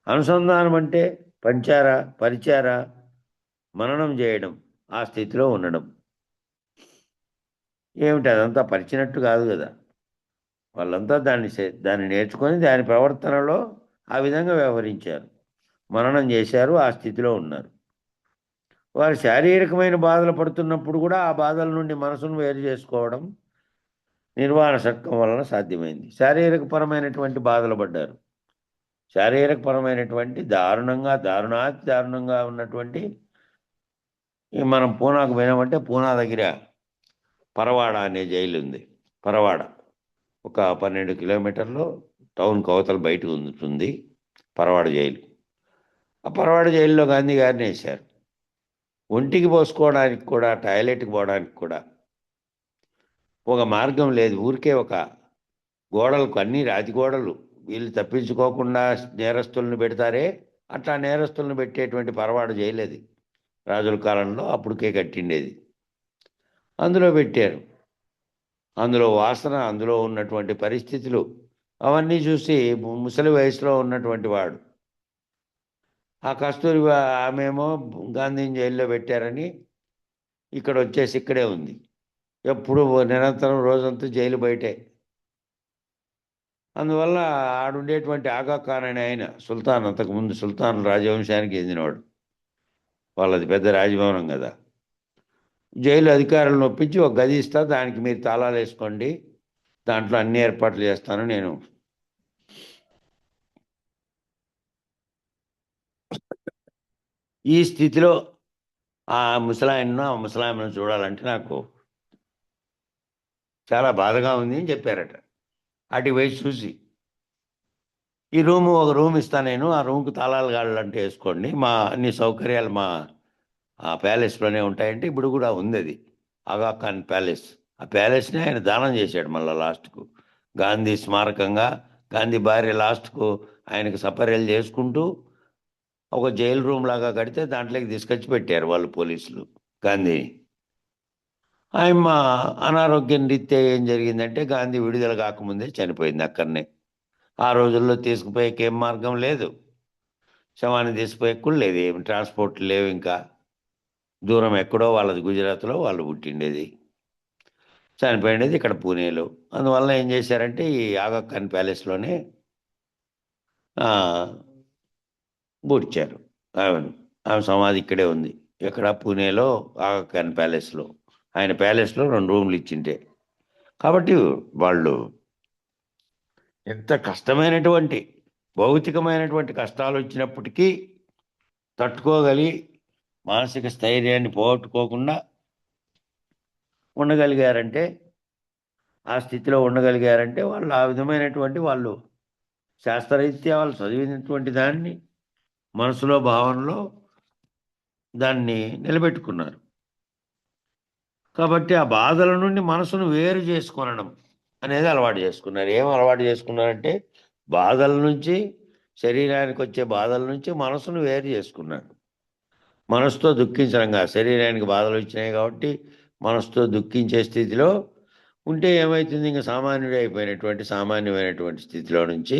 అనుసంధానం అంటే పంచార, పరిచార, మననం చేయడం, ఆ స్థితిలో ఉండడం. ఏమిటి అదంతా పరిచినట్టు కాదు కదా. వాళ్ళంతా దాన్ని నేర్చుకొని దాని ప్రవర్తనలో ఆ విధంగా వ్యవహరించారు, మననం చేశారు, ఆ స్థితిలో ఉన్నారు. వారు శారీరకమైన బాధలు పడుతున్నప్పుడు కూడా ఆ బాధల నుండి మనసును వేరు చేసుకోవడం నిర్వాణ షట్కం వలన సాధ్యమైంది. శారీరకపరమైనటువంటి బాధలు పడ్డారు. శారీరకపరమైనటువంటి దారుణాతి దారుణంగా ఉన్నటువంటి, మనం పూనాకు పోయినామంటే పూనా దగ్గర పరవాడ అనే జైలు ఉంది. పరవాడ ఒక 12 కిలోమీటర్లు టౌన్ అవతల బయట ఉంటుంది పరవాడ జైలు. ఆ పరవాడ జైల్లో గాంధీ గారిని వేశారు. ఒంటికి పోసుకోవడానికి కూడా, టాయిలెట్కి పోవడానికి కూడా ఒక మార్గం లేదు. ఊరికే ఒక గోడలకు అన్ని రాతి గోడలు. వీళ్ళు తప్పించుకోకుండా నేరస్తులను పెడతారే, అట్లా నేరస్తులను పెట్టేటువంటి పరవాడు చేయలేదు రాజుల కాలంలో. అప్పటికే కట్టిండేది, అందులో పెట్టారు. అందులో వాసన, అందులో ఉన్నటువంటి పరిస్థితులు అవన్నీ చూసి ముసలి వయసులో ఉన్నటువంటి వాడు, ఆ కస్తూరి ఆమెమో గాంధీని జైల్లో పెట్టారని ఇక్కడ వచ్చేసి ఇక్కడే ఉంది. ఎప్పుడు నిరంతరం రోజంతా జైలు బయటే. అందువల్ల ఆడుండేటువంటి ఆగా ఖాన్ అనే ఆయన సుల్తాన్, అంతకుముందు సుల్తాన్ రాజవంశానికి చెందినవాడు. వాళ్ళది పెద్ద రాజభవనం కదా. జైలు అధికారులను ఒప్పించి ఒక గది ఇస్తా, దానికి మీరు తాళాలు వేసుకోండి, దాంట్లో అన్ని ఏర్పాట్లు చేస్తాను నేను. ఈ స్థితిలో ఆ ముసలాయనను చూడాలంటే నాకు చాలా బాధగా ఉంది అని చెప్పారట. అటు వయసు చూసి, ఒక రూమ్ ఇస్తా నేను, ఆ రూమ్కి తాళాలు గాళ్ళంటే వేసుకోండి, మా అన్ని సౌకర్యాలు మా ఆ ప్యాలెస్లోనే ఉంటాయంటే. ఇప్పుడు కూడా ఉంది అది, ఆగా ఖాన్ ప్యాలెస్. ఆ ప్యాలెస్ని ఆయన దానం చేశాడు మళ్ళీ లాస్ట్కు, గాంధీ స్మారకంగా. గాంధీ భార్య లాస్ట్కు ఆయనకు సపర్యలు చేసుకుంటూ ఒక జైలు రూమ్ లాగా కడితే దాంట్లోకి తీసుకొచ్చి పెట్టారు వాళ్ళు పోలీసులు గాంధీని. ఆయన అనారోగ్యం రీత్యా ఏం జరిగిందంటే, గాంధీ విడుదల కాకముందే చనిపోయింది అక్కడనే. ఆ రోజుల్లో తీసుకుపోయేకి ఏం మార్గం లేదు, శవాన్ని తీసుకుపోయే కూడా లేదు, ఏమి ట్రాన్స్పోర్ట్ లేవు, ఇంకా దూరం ఎక్కడో వాళ్ళది గుజరాత్లో వాళ్ళు పుట్టిండేది, చనిపోయిండేది ఇక్కడ పూణేలో. అందువల్ల ఏం చేశారంటే ఈ ఆగా ఖాన్ ప్యాలెస్లోనే పూడ్చారు ఆమె సమాధి ఇక్కడే ఉంది, ఇక్కడ పూణేలో ఆగా ఖాన్ ప్యాలెస్లో. ఆయన ప్యాలెస్లో 2 రూమ్లు ఇచ్చింటే. కాబట్టి వాళ్ళు ఎంత కష్టమైనటువంటి భౌతికమైనటువంటి కష్టాలు వచ్చినప్పటికీ తట్టుకోగలిగి మానసిక స్థైర్యాన్ని పోగొట్టుకోకుండా ఉండగలిగారంటే, ఆ స్థితిలో ఉండగలిగారంటే వాళ్ళు ఆ విధమైనటువంటి వాళ్ళు శాస్త్రరీత్యా వాళ్ళు చదివినటువంటి దాన్ని మనసులో, భావనలో దాన్ని నిలబెట్టుకున్నారు. కాబట్టి ఆ బాధల నుండి మనసును వేరు చేసుకొనడం అనేది అలవాటు చేసుకున్నారు. ఏం అలవాటు చేసుకున్నారంటే, బాధల నుంచి, శరీరానికి వచ్చే బాధల నుంచి మనసును వేరు చేసుకున్నారు. మనసుతో దుఃఖించడం కాదు, శరీరానికి బాధలు వచ్చినాయి కాబట్టి మనసుతో దుఃఖించే స్థితిలో ఉంటే ఏమవుతుంది, ఇంకా సామాన్యమైనటువంటి స్థితిలో నుంచి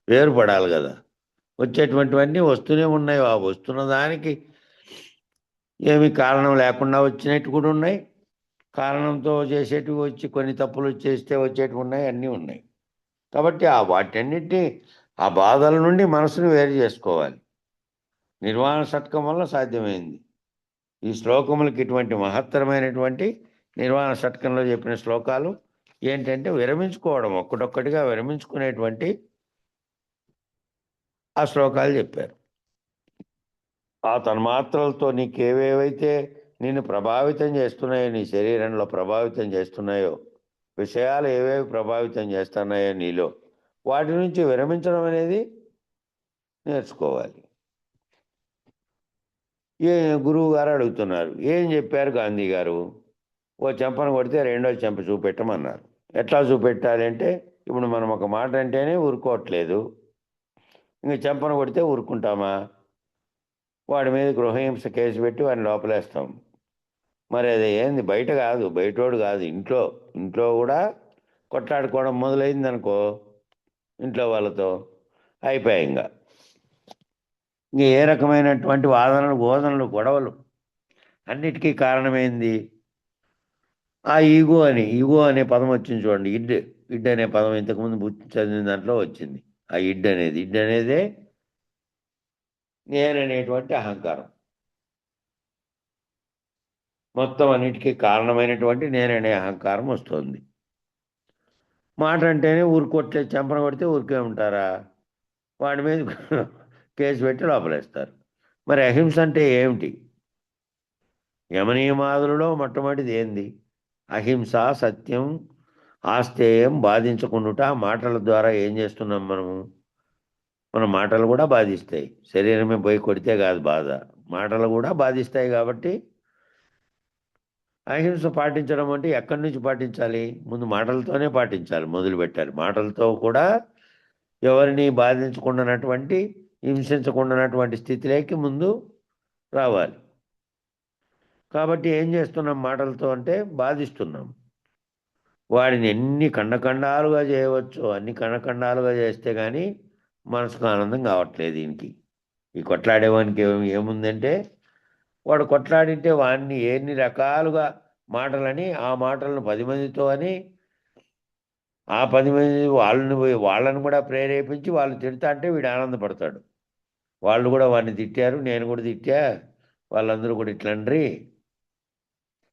వేరుపడాలి కదా. వచ్చేటువంటివన్నీ వస్తూనే ఉన్నాయి, ఆ వస్తున్న దానికి ఏమి కారణం లేకుండా వచ్చినట్టు కూడా ఉన్నాయి, కారణంతో చేసేటివి వచ్చి కొన్ని తప్పులు చేస్తే వచ్చేటివి ఉన్నాయి, అన్నీ ఉన్నాయి. కాబట్టి వాటన్నిటినీ, ఆ బాధల నుండి మనసును వేరు చేసుకోవాలి. నిర్వాణ షట్కం వల్ల సాధ్యమైంది. ఈ శ్లోకములకి ఇటువంటి మహత్తరమైనటువంటి నిర్వాణ షట్కంలో చెప్పిన శ్లోకాలు ఏంటంటే, విరమించుకోవడం, ఒక్కటొక్కటిగా విరమించుకునేటువంటి ఆ శ్లోకాలు చెప్పారు. ఆ తన్మాత్రలతో నీకేవేవైతే నిన్ను ప్రభావితం చేస్తున్నాయో, నీ శరీరంలో ప్రభావితం చేస్తున్నాయో, విషయాలు ఏవేవి ప్రభావితం చేస్తున్నాయో నీలో, వాటి నుంచి విరమించడం అనేది నేర్చుకోవాలి. గురువు గారు అడుగుతున్నారు, ఏం చెప్పారు గాంధీ గారు? ఓ చెంపను కొడితే రెండో చెంప చూపెట్టమన్నారు. ఎట్లా చూపెట్టాలి అంటే, ఇప్పుడు మనం ఒక మాట అంటేనే ఊరుకోవట్లేదు, ఇంక చెంపను కొడితే ఊరుకుంటామా? వాడి మీద గృహహింస కేసు పెట్టి వాడిని లోపలేస్తాం. మరి అది ఏంది, బయట కాదు, బయటోడు కాదు, ఇంట్లో కూడా కొట్లాడుకోవడం మొదలైంది అనుకో, ఇంట్లో వాళ్ళతో అయిపోయాయి. ఇంక ఏ రకమైనటువంటి బోధనలు, గొడవలు అన్నిటికీ కారణమైంది ఆ ఈగో అనే పదం వచ్చింది చూడండి. ఇడ్ అనే పదం ఇంతకుముందు చదివిన దాంట్లో వచ్చింది. ఆ ఇడ్ అనేదే నేననేటువంటి అహంకారం. మొత్తం అన్నిటికీ కారణమైనటువంటి నేననే అహంకారం వస్తుంది. మాట అంటేనే ఊరుకోట్లే, చెంపన కొడితే ఊరికే ఉంటారా? వాడి మీద కేసు పెట్టి లోపలేస్తారు. మరి అహింస అంటే ఏమిటి? యమనియమాదులలో మొట్టమొదటిది ఏంది? అహింస, సత్యం, ఆస్తేయం, బాధించకుండుట. మాటల ద్వారా ఏం చేస్తున్నాం మన మాటలు కూడా బాధిస్తాయి. శరీరమే పోయి కొడితే కాదు బాధ, మాటలు కూడా బాధిస్తాయి. కాబట్టి అహింస పాటించడం అంటే ఎక్కడి నుంచి పాటించాలి? ముందు మాటలతోనే పాటించాలి, మొదలుపెట్టాలి. మాటలతో కూడా ఎవరిని బాధించకుండానటువంటి, హింసించకుండానటువంటి స్థితిలోకి ముందు రావాలి. కాబట్టి ఏం చేస్తున్నాం మాటలతో అంటే బాధిస్తున్నాం. వాడిని ఎన్ని ఖండఖండాలుగా చేయవచ్చో అన్ని ఖండఖండాలుగా చేస్తే కానీ మనసుకు ఆనందం కావట్లేదు దీనికి. ఈ కొట్లాడేవానికి ఏముందంటే, వాడు కొట్లాడింటే వాడిని ఎన్ని రకాలుగా మాటలని, ఆ మాటలను 10 మందితో అని, ఆ 10 మంది వాళ్ళని కూడా ప్రేరేపించి వాళ్ళు తిడతా అంటే వీడు ఆనందపడతాడు. వాళ్ళు కూడా వాడిని తిట్టారు, నేను కూడా తిట్టా, వాళ్ళందరూ కూడా ఇట్లండ్రి,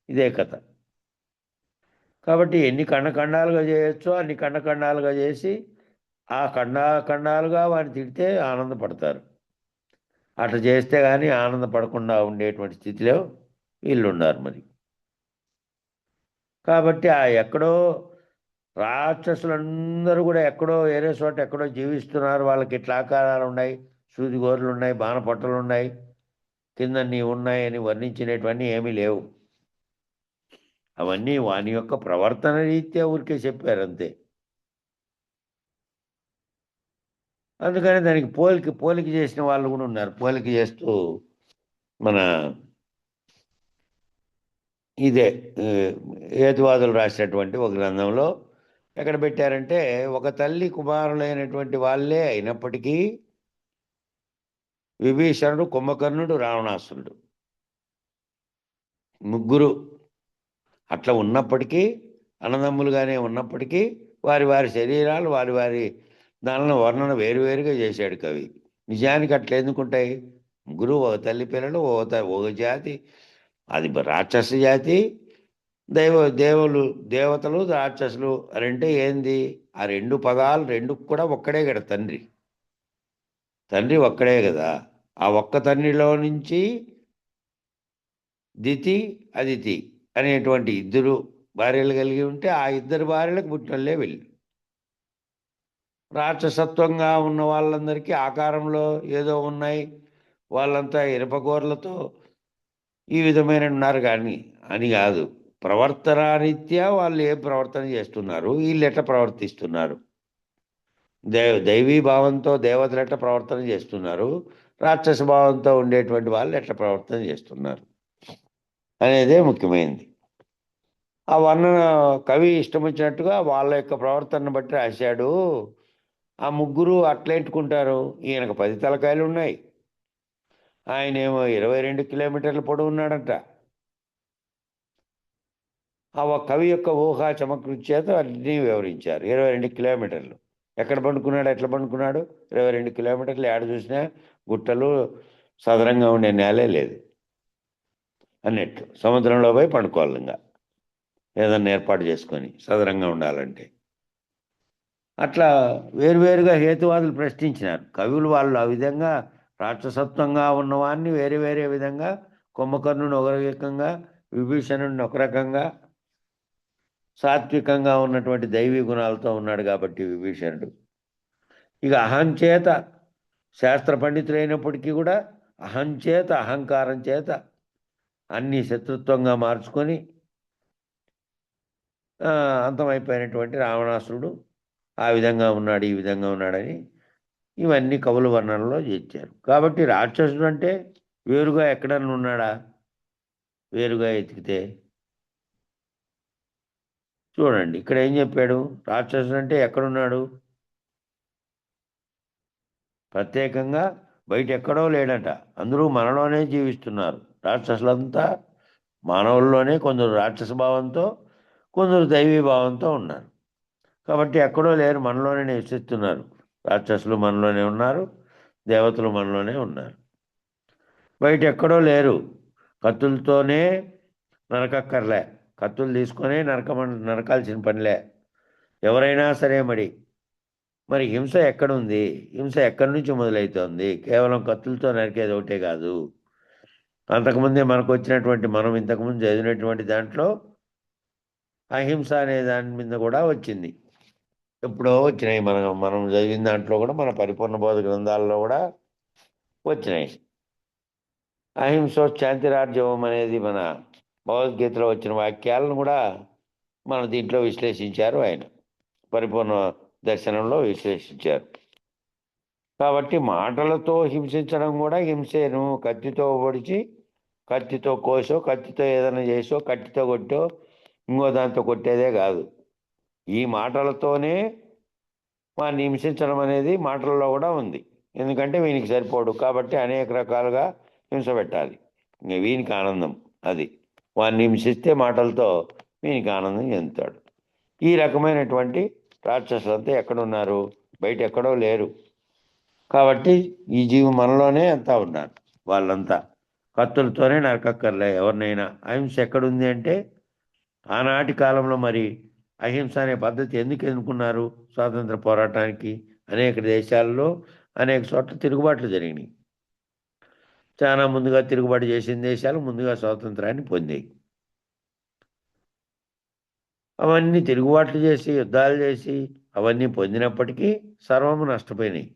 ఇదే కథ. కాబట్టి ఎన్ని ఖండఖండాలుగా చేయొచ్చో అన్ని ఖండఖండాలుగా చేసి ఆ ఖండాలుగా వాడిని తిడితే ఆనందపడతారు. అట్లా చేస్తే కానీ ఆనందపడకుండా ఉండేటువంటి స్థితిలో వీళ్ళు ఉన్నారు మరి. కాబట్టి ఆ ఎక్కడో రాక్షసులందరూ కూడా ఎక్కడో వేరే చోట ఎక్కడో జీవిస్తున్నారు. వాళ్ళకి ఇట్లా ఆకారాలు ఉన్నాయి, సూదిగోర్లు ఉన్నాయి, బాణపట్టలు ఉన్నాయి, కింద నీ ఉన్నాయని వర్ణించినటువంటి ఏమీ లేవు. అవన్నీ వాని యొక్క ప్రవర్తన రీత్యా ఊరికే చెప్పారు అంతే. అందుకని దానికి పోలిక చేసిన వాళ్ళు కూడా ఉన్నారు. పోలిక చేస్తూ మన ఇదే హేతువాదులు రాసినటువంటి ఒక గ్రంథంలో ఎక్కడ పెట్టారంటే, ఒక తల్లి కుమారులైనటువంటి వాళ్ళే అయినప్పటికీ విభీషణుడు, కుంభకర్ణుడు, రావణాసురుడు ముగ్గురు అట్లా ఉన్నప్పటికీ, అన్నదమ్ములుగానే ఉన్నప్పటికీ వారి వారి శరీరాలు వారి వారి దానిలో వర్ణన వేరువేరుగా చేశాడు కవి. నిజానికి అట్లా ఎందుకుంటాయి? ముగ్గురు ఒక తల్లి పిల్లలు, ఒక జాతి, అది రాక్షస జాతి. దేవతలు రాక్షసులు అని అంటే ఏంది? ఆ రెండు పదాలు రెండు కూడా ఒక్కడే కదా తండ్రి ఒక్కడే కదా. ఆ ఒక్క తండ్రిలో నుంచి దితి అదితి అనేటువంటి ఇద్దరు భార్యలు కలిగి ఉంటే ఆ ఇద్దరు భార్యలకు పుట్టినళ్ళే వెళ్ళి. రాక్షసత్వంగా ఉన్న వాళ్ళందరికీ ఆకారంలో ఏదో ఉన్నాయి, వాళ్ళంతా ఇనపగోర్లతో ఈ విధమైన ఉన్నారు కానీ అని కాదు. ప్రవర్తన రీత్యా వాళ్ళు ఏ ప్రవర్తన చేస్తున్నారు, వీళ్ళు ఎట్లా ప్రవర్తిస్తున్నారు, దైవీ భావంతో దేవతలు ఎట్లా ప్రవర్తన చేస్తున్నారు, రాక్షస భావంతో ఉండేటువంటి వాళ్ళు ఎట్లా ప్రవర్తన చేస్తున్నారు అనేదే ముఖ్యమైనది. ఆ వర్ణన కవి ఇష్టం వచ్చినట్టుగా వాళ్ళ యొక్క ప్రవర్తనను బట్టి రాశాడు. ఆ ముగ్గురు అట్లెంటుకుంటారు. ఈయనకు 10 తలకాయలు ఉన్నాయి, ఆయనేమో 22 కిలోమీటర్ల పొడవు ఉన్నాడంట. ఆ కవి యొక్క ఊహా చమకృతి చేత అన్నీ వివరించారు. 22 కిలోమీటర్లు ఎక్కడ పండుకున్నాడు, ఎట్లా పండుకున్నాడు? 22 కిలోమీటర్లు ఏడ చూసినా గుట్టలు, సదరంగా ఉండే నేలే లేదు అన్నట్టు. సముద్రంలో పోయి పండుకోవాలి, ఇంకా ఏదన్నా ఏర్పాటు చేసుకొని సదరంగా ఉండాలంటే. అట్లా వేరువేరుగా హేతువాదులు ప్రశ్నించినారు కవులు. వాళ్ళు ఆ విధంగా రాక్షసత్వంగా ఉన్నవాన్ని వేరే వేరే విధంగా, కుంభకర్ణుని ఒక రకంగా, విభీషణుడిని ఒక రకంగా, సాత్వికంగా ఉన్నటువంటి దైవీ గుణాలతో ఉన్నాడు కాబట్టి విభీషణుడు. ఇక అహంచేత శాస్త్ర పండితులైనప్పటికీ కూడా అహంచేత, అహంకారం చేత అన్ని శత్రుత్వంగా మార్చుకొని అంతమైపోయినటువంటి రావణాసురుడు ఆ విధంగా ఉన్నాడు, ఈ విధంగా ఉన్నాడని ఇవన్నీ కవుల వర్ణనలో చేర్చారు. కాబట్టి రాక్షసుడు అంటే వేరుగా ఎక్కడన్నా ఉన్నాడా? వేరుగా ఎతికితే చూడండి, ఇక్కడ ఏం చెప్పాడు? రాక్షసుడు అంటే ఎక్కడున్నాడు? ప్రత్యేకంగా బయట ఎక్కడో లేడట. అందరూ మనలోనే జీవిస్తున్నారు. రాక్షసులంతా మానవుల్లోనే, కొందరు రాక్షస భావంతో, కొందరు దైవీ భావంతో ఉన్నారు. కాబట్టి ఎక్కడో లేరు, మనలోనే నివసిస్తున్నారు. రాక్షసులు మనలోనే ఉన్నారు, దేవతలు మనలోనే ఉన్నారు. బయట ఎక్కడో లేరు. కత్తులతోనే నరకక్కర్లే, కత్తులు తీసుకొనే నరకాల్సిన పనిలే ఎవరైనా సరే. మరి హింస ఎక్కడుంది? హింస ఎక్కడి నుంచి మొదలవుతోంది? కేవలం కత్తులతో నరికేది ఒకటే కాదు. అంతకుముందే మనకు వచ్చినటువంటి, మనం ఇంతకుముందు చదివినటువంటి దాంట్లో అహింస అనే దాని మీద కూడా వచ్చింది. ఎప్పుడో వచ్చినాయి, మనం చదివిన దాంట్లో కూడా, మన పరిపూర్ణ బోధ గ్రంథాల్లో కూడా వచ్చినాయి. అహింసో శాంతిరాజ్యం అనేది మన భగవద్గీతలో వచ్చిన వాక్యాలను కూడా మన దీంట్లో విశ్లేషించారు ఆయన, పరిపూర్ణ దర్శనంలో విశ్లేషించారు. కాబట్టి మాటలతో హింసించడం కూడా హింసేను. కత్తితో పొడిచి, కత్తితో కోసో, కత్తితో ఏదైనా చేసో, కత్తితో కొట్టో, ఇంకో దాంతో కొట్టేదే కాదు. ఈ మాటలతోనే వాడిని హింసించడం అనేది మాటల్లో కూడా ఉంది. ఎందుకంటే వీనికి సరిపోడు కాబట్టి అనేక రకాలుగా హింస పెట్టాలి. ఇంక వీనికి ఆనందం అది. వాడిని హింసిస్తే మాటలతో వీనికి ఆనందం చెందుతాడు. ఈ రకమైనటువంటి రాక్షసులంతా ఎక్కడున్నారు? బయట ఎక్కడో లేరు. కాబట్టి ఈ జీవి మనలోనే అంతా ఉన్నారు. వాళ్ళంతా కత్తులతోనే నరకక్కర్లే ఎవరినైనా. అహింస ఎక్కడుంది అంటే ఆనాటి కాలంలో మరి అహింస అనే పద్ధతి ఎందుకు ఎన్నుకున్నారు? స్వాతంత్ర పోరాటానికి అనేక దేశాల్లో అనేక చోట్ల తిరుగుబాట్లు జరిగినాయి. చాలా ముందుగా తిరుగుబాటు చేసిన దేశాలు ముందుగా స్వాతంత్రాన్ని పొందాయి. అవన్నీ తిరుగుబాట్లు చేసి, యుద్ధాలు చేసి అవన్నీ పొందినప్పటికీ సర్వము నష్టపోయినాయి.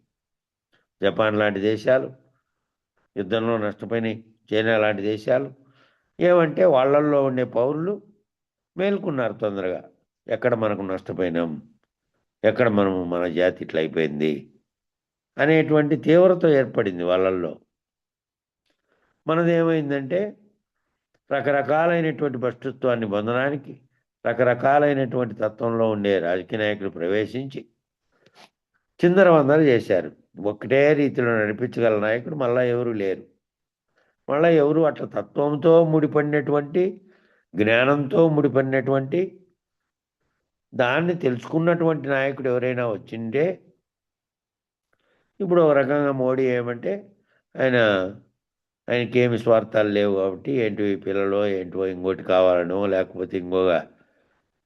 జపాన్ లాంటి దేశాలు యుద్ధంలో నష్టపోయినాయి. చైనా లాంటి దేశాలు. ఏమంటే వాళ్ళల్లో ఉండే పౌరులు మేల్కొన్నారు తొందరగా. ఎక్కడ మనకు నష్టపోయినాం, ఎక్కడ మన జాతి ఇట్లా అయిపోయింది అనేటువంటి తీవ్రత ఏర్పడింది వాళ్ళల్లో. మనదేమైందంటే రకరకాలైనటువంటి భ్రష్టత్వాన్ని పొందడానికి రకరకాలైనటువంటి తత్వంలో ఉండే రాజకీయ నాయకులు ప్రవేశించి చిందరవందర చేశారు. ఒకటే రీతిలో నడిపించగల నాయకుడు మళ్ళా ఎవరు లేరు. మళ్ళీ ఎవరు అట్లా తత్వంతో ముడిపడినటువంటి, జ్ఞానంతో ముడిపడినటువంటి, దాన్ని తెలుసుకున్నటువంటి నాయకుడు ఎవరైనా వచ్చింటే, ఇప్పుడు ఒక రకంగా మోడీ ఏమంటే ఆయనకేమి స్వార్థాలు లేవు కాబట్టి ఏంటి పిల్లలో ఏంటో ఇంకోటి కావాలనో, లేకపోతే ఇంకొక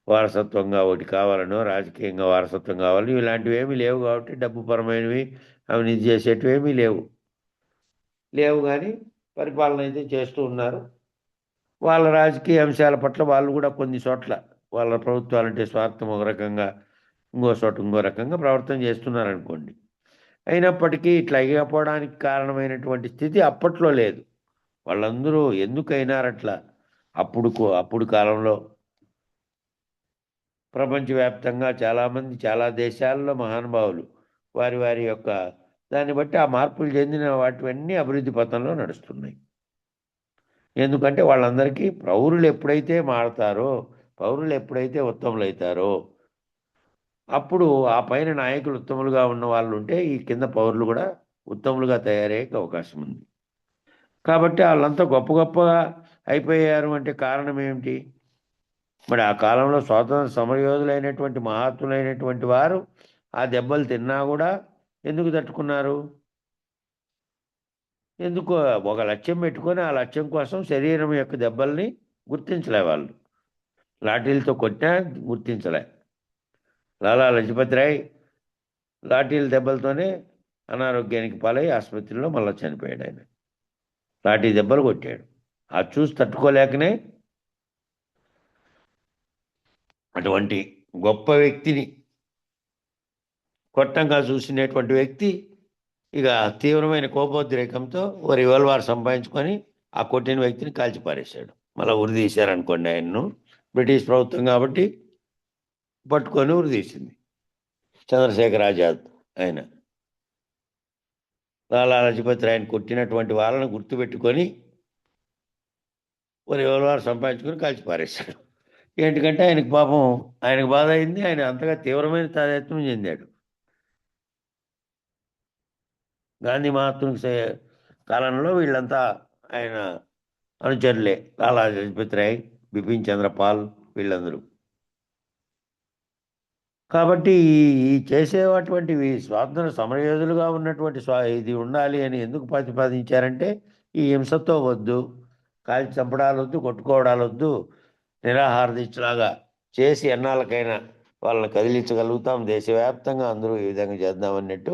వారసత్వంగా ఒకటి కావాలనో, రాజకీయంగా వారసత్వం కావాలని ఇలాంటివి ఏమీ లేవు కాబట్టి డబ్బు పరమైనవి అవినీతి చేసేటివి ఏమీ లేవు కానీ పరిపాలన అయితే చేస్తూ ఉన్నారు. వాళ్ళ రాజకీయ అంశాల పట్ల వాళ్ళు కూడా కొన్ని చోట్ల వాళ్ళ ప్రభుత్వాలంటే స్వార్థం ఒక రకంగా, ఇంకో చోట ఇంకో రకంగా ప్రవర్తన చేస్తున్నారనుకోండి. అయినప్పటికీ ఇట్లా అయిపోవడానికి కారణమైనటువంటి స్థితి అప్పట్లో లేదు. వాళ్ళందరూ ఎందుకు అయినారట్లా? అప్పుడు కాలంలో ప్రపంచవ్యాప్తంగా చాలామంది చాలా దేశాల్లో మహానుభావులు వారి యొక్క దాన్ని బట్టి ఆ మార్పులు చెందిన వాటివన్నీ అభివృద్ధి పథంలో నడుస్తున్నాయి. ఎందుకంటే వాళ్ళందరికీ పౌరులు ఎప్పుడైతే మారతారో, పౌరులు ఎప్పుడైతే ఉత్తములవుతారో అప్పుడు ఆ పైన నాయకులు ఉత్తములుగా ఉన్న వాళ్ళు ఉంటే ఈ కింద పౌరులు కూడా ఉత్తములుగా తయారయ్యే అవకాశం ఉంది. కాబట్టి వాళ్ళంతా గొప్పగా అయిపోయారు అంటే కారణం ఏమిటి? మరి ఆ కాలంలో స్వాతంత్ర సమరయోధులైనటువంటి మహాత్ములైనటువంటి వారు ఆ దెబ్బలు తిన్నా కూడా ఎందుకు తట్టుకున్నారు? ఎందుకు? ఒక లక్ష్యం పెట్టుకొని ఆ లక్ష్యం కోసం శరీరం యొక్క దెబ్బల్ని గుర్తించలే వాళ్ళు. లాఠీలతో కొట్టినా గుర్తించలే. లాలా లజపతి రాయ్ లాఠీల దెబ్బలతోనే అనారోగ్యానికి పాలై ఆసుపత్రిలో మళ్ళీ చనిపోయాడు. ఆయన లాఠీ దెబ్బలు కొట్టాడు. అది చూసి తట్టుకోలేకనే అటువంటి గొప్ప వ్యక్తిని కొట్టంగా చూసినటువంటి వ్యక్తి ఇక తీవ్రమైన కోపోద్రేకంతో ఓ రివాల్వర్ సంపాదించుకొని ఆ కొట్టిన వ్యక్తిని కాల్చిపారేశాడు. మళ్ళీ ఉరి తీశారనుకోండి ఆయన్ను. బ్రిటిష్ ప్రభుత్వం కాబట్టి పట్టుకొని ఉరి తీసింది. చంద్రశేఖర్ ఆజాద్ ఆయన లాలా లజపతి రాయని కొట్టినటువంటి వాళ్ళని గుర్తుపెట్టుకొని ఓ రివాల్వర్ సంపాదించుకొని కాల్చిపారేశాడు. ఏంటంటే ఆయనకు పాపం ఆయనకు బాధ అయింది. ఆయన అంతగా తీవ్రమైన తాదాత్మ్యం చెందాడు. గాంధీ మహాత్మునికి కాలంలో వీళ్ళంతా ఆయన అనుచరులే. లాలా లజపతి రాయ్, బిపిన్ చంద్రపాల్ వీళ్ళందరూ. కాబట్టి ఈ చేసేటటువంటివి స్వాతంత్ర సమరయోధులుగా ఉన్నటువంటి ఇది ఉండాలి అని ఎందుకు ప్రతిపాదించారంటే ఈ హింసతో వద్దు, కాల్చి చంపడాలు వద్దు, కొట్టుకోవడాలు వద్దు, నిరాహార దీక్షలాగా చేసి ఎన్నాళ్ళకైనా వాళ్ళని కదిలించగలుగుతాం, దేశవ్యాప్తంగా అందరూ ఈ విధంగా చేద్దామన్నట్టు